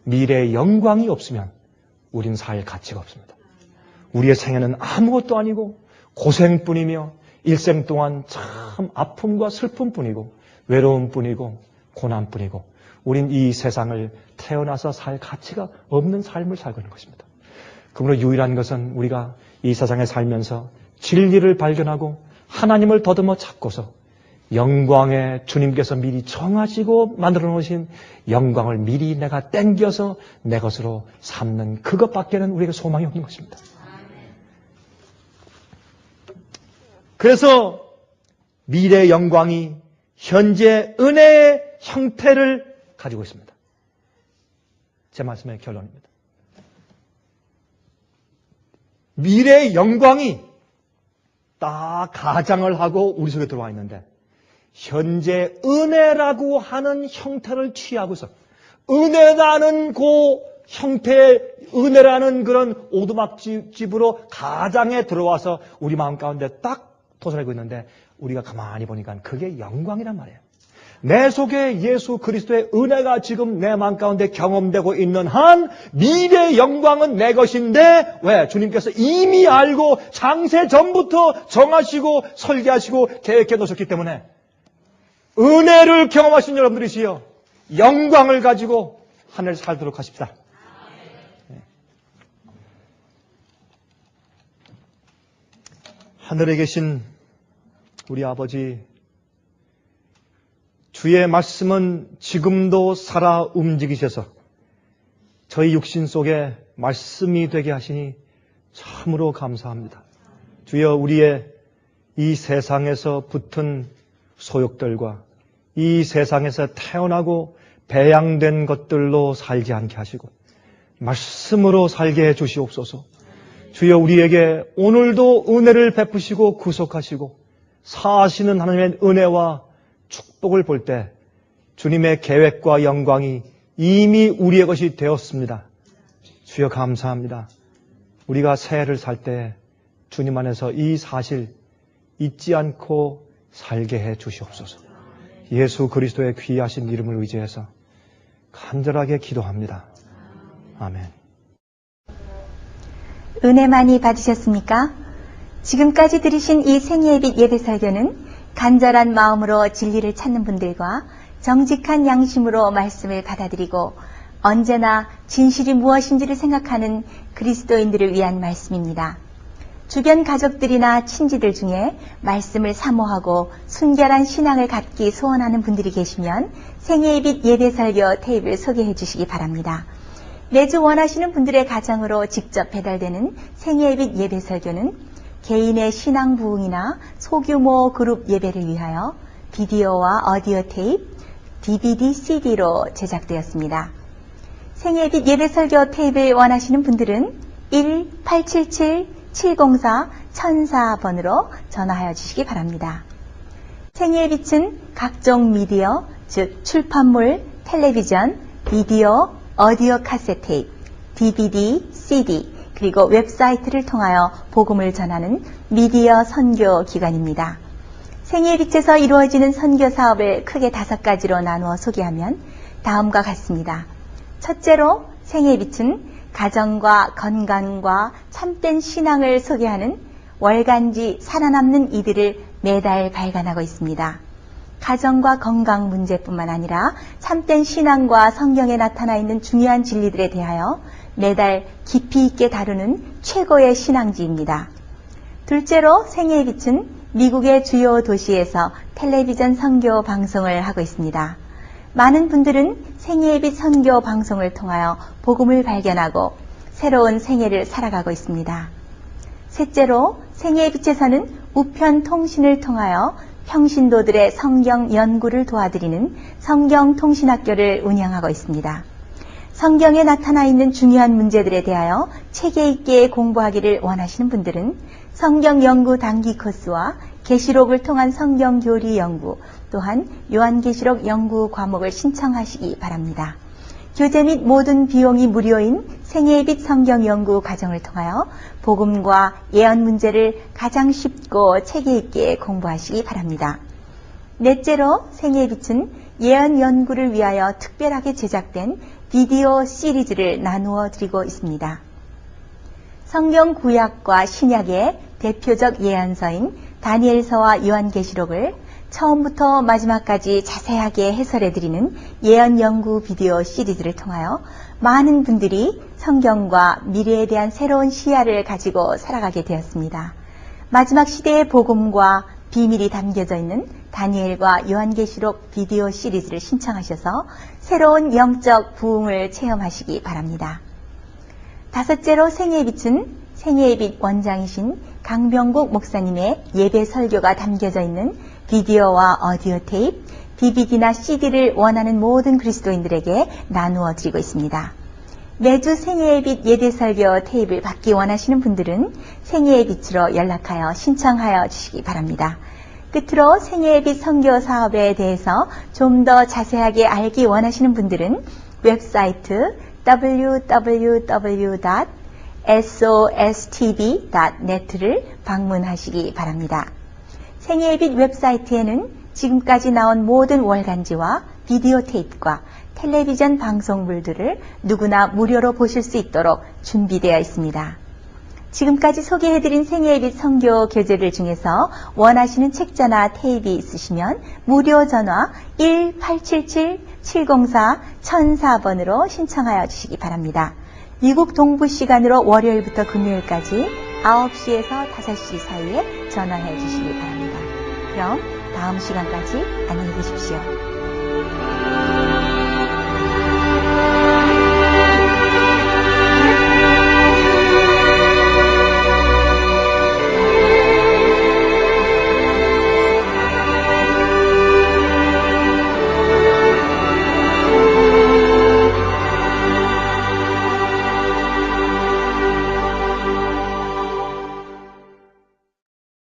S1: 미래의 영광이 없으면 우린 살 가치가 없습니다. 우리의 생애는 아무것도 아니고 고생뿐이며 일생 동안 참 아픔과 슬픔뿐이고 외로움뿐이고 고난뿐이고 우린 이 세상을 태어나서 살 가치가 없는 삶을 살고 있는 것입니다. 그러므로 유일한 것은 우리가 이 세상에 살면서 진리를 발견하고 하나님을 더듬어 찾고서 영광의 주님께서 미리 정하시고 만들어 놓으신 영광을 미리 내가 땡겨서 내 것으로 삼는 그것밖에는 우리에게 소망이 없는 것입니다. 그래서 미래의 영광이 현재 은혜의 형태를 가지고 있습니다. 제 말씀의 결론입니다. 미래의 영광이 딱 가장을 하고 우리 속에 들어와 있는데 현재 은혜라고 하는 형태를 취하고서 은혜라는 그 형태의 은혜라는 그런 오두막집으로 가장에 들어와서 우리 마음 가운데 딱 도사리고 있는데 우리가 가만히 보니까 그게 영광이란 말이에요. 내 속에 예수 그리스도의 은혜가 지금 내 마음 가운데 경험되고 있는 한 미래의 영광은 내 것인데 왜? 주님께서 이미 알고 창세 전부터 정하시고 설계하시고 계획해 놓으셨기 때문에 은혜를 경험하신 여러분들이시여 영광을 가지고 하늘 살도록 하십시다. 하늘에 계신 우리 아버지, 주의 말씀은 지금도 살아 움직이셔서 저희 육신 속에 말씀이 되게 하시니 참으로 감사합니다. 주여, 우리의 이 세상에서 붙은 소욕들과 이 세상에서 태어나고 배양된 것들로 살지 않게 하시고 말씀으로 살게 해 주시옵소서. 주여, 우리에게 오늘도 은혜를 베푸시고 구속하시고 사하시는 하나님의 은혜와 축복을 볼 때 주님의 계획과 영광이 이미 우리의 것이 되었습니다. 주여, 감사합니다. 우리가 새해를 살 때 주님 안에서 이 사실 잊지 않고 살게 해 주시옵소서. 예수 그리스도의 귀하신 이름을 의지해서 간절하게 기도합니다. 아멘.
S2: 은혜 많이 받으셨습니까? 지금까지 들으신 이 생예빛 예배 설교는 간절한 마음으로 진리를 찾는 분들과 정직한 양심으로 말씀을 받아들이고 언제나 진실이 무엇인지를 생각하는 그리스도인들을 위한 말씀입니다. 주변 가족들이나 친지들 중에 말씀을 사모하고 순결한 신앙을 갖기 소원하는 분들이 계시면 생예빛 예배 설교 테이프를 소개해 주시기 바랍니다. 매주 원하시는 분들의 가정으로 직접 배달되는 생예빛 예배 설교는 개인의 신앙 부흥이나 소규모 그룹 예배를 위하여 비디오와 오디오 테이프, DVD, CD로 제작되었습니다. 생예빛 예배 설교 테이프를 원하시는 분들은 1-877-704-1004번으로 전화하여 주시기 바랍니다. 생예빛은 각종 미디어, 즉 출판물, 텔레비전, 비디오, 오디오 카세트 테이프, DVD, CD, 그리고 웹사이트를 통하여 복음을 전하는 미디어 선교 기관입니다. 생예빛에서 이루어지는 선교 사업을 크게 5가지로 나누어 소개하면 다음과 같습니다. 첫째로 생예빛은 가정과 건강과 참된 신앙을 소개하는 월간지 살아남는 이들을 매달 발간하고 있습니다. 가정과 건강 문제뿐만 아니라 참된 신앙과 성경에 나타나 있는 중요한 진리들에 대하여 매달 깊이 있게 다루는 최고의 신앙지입니다. 둘째로 생애의 빛은 미국의 주요 도시에서 텔레비전 선교 방송을 하고 있습니다. 많은 분들은 생애의 빛 선교 방송을 통하여 복음을 발견하고 새로운 생애를 살아가고 있습니다. 셋째로 생애의 빛에서는 우편 통신을 통하여 평신도들의 성경 연구를 도와드리는 성경통신학교를 운영하고 있습니다. 성경에 나타나 있는 중요한 문제들에 대하여 체계 있게 공부하기를 원하시는 분들은 성경 연구 단기 코스와 계시록을 통한 성경 교리 연구, 또한 요한계시록 연구 과목을 신청하시기 바랍니다. 교재 및 모든 비용이 무료인 생애의 빛 성경 연구 과정을 통하여 복음과 예언 문제를 가장 쉽고 체계 있게 공부하시기 바랍니다. 넷째로 생애의 빛은 예언 연구를 위하여 특별하게 제작된 비디오 시리즈를 나누어 드리고 있습니다. 성경 구약과 신약의 대표적 예언서인 다니엘서와 요한계시록을 처음부터 마지막까지 자세하게 해설해드리는 예언 연구 비디오 시리즈를 통하여 많은 분들이 성경과 미래에 대한 새로운 시야를 가지고 살아가게 되었습니다. 마지막 시대의 복음과 비밀이 담겨져 있는 다니엘과 요한계시록 비디오 시리즈를 신청하셔서 새로운 영적 부흥을 체험하시기 바랍니다. 다섯째로 생애의 빛은 생애의 빛 원장이신 강병국 목사님의 예배 설교가 담겨져 있는 비디오와 오디오 테이프, DVD나 CD를 원하는 모든 그리스도인들에게 나누어 드리고 있습니다. 매주 생애의 빛 예배 설교 테이프를 받기 원하시는 분들은 생애의 빛으로 연락하여 신청하여 주시기 바랍니다. 끝으로 생애의 빛 선교 사업에 대해서 좀 더 자세하게 알기 원하시는 분들은 웹사이트 www.sostv.net를 방문하시기 바랍니다. 생애의 빛 웹사이트에는 지금까지 나온 모든 월간지와 비디오 테이프과 텔레비전 방송물들을 누구나 무료로 보실 수 있도록 준비되어 있습니다. 지금까지 소개해드린 생애의 빛 선교 교재들 중에서 원하시는 책자나 테이프 있으시면 무료 전화 1877-704-1004번으로 신청하여 주시기 바랍니다. 미국 동부 시간으로 월요일부터 금요일까지 9시에서 5시 사이에 전화해 주시기 바랍니다. 그럼 다음 시간까지 안녕히 계십시오.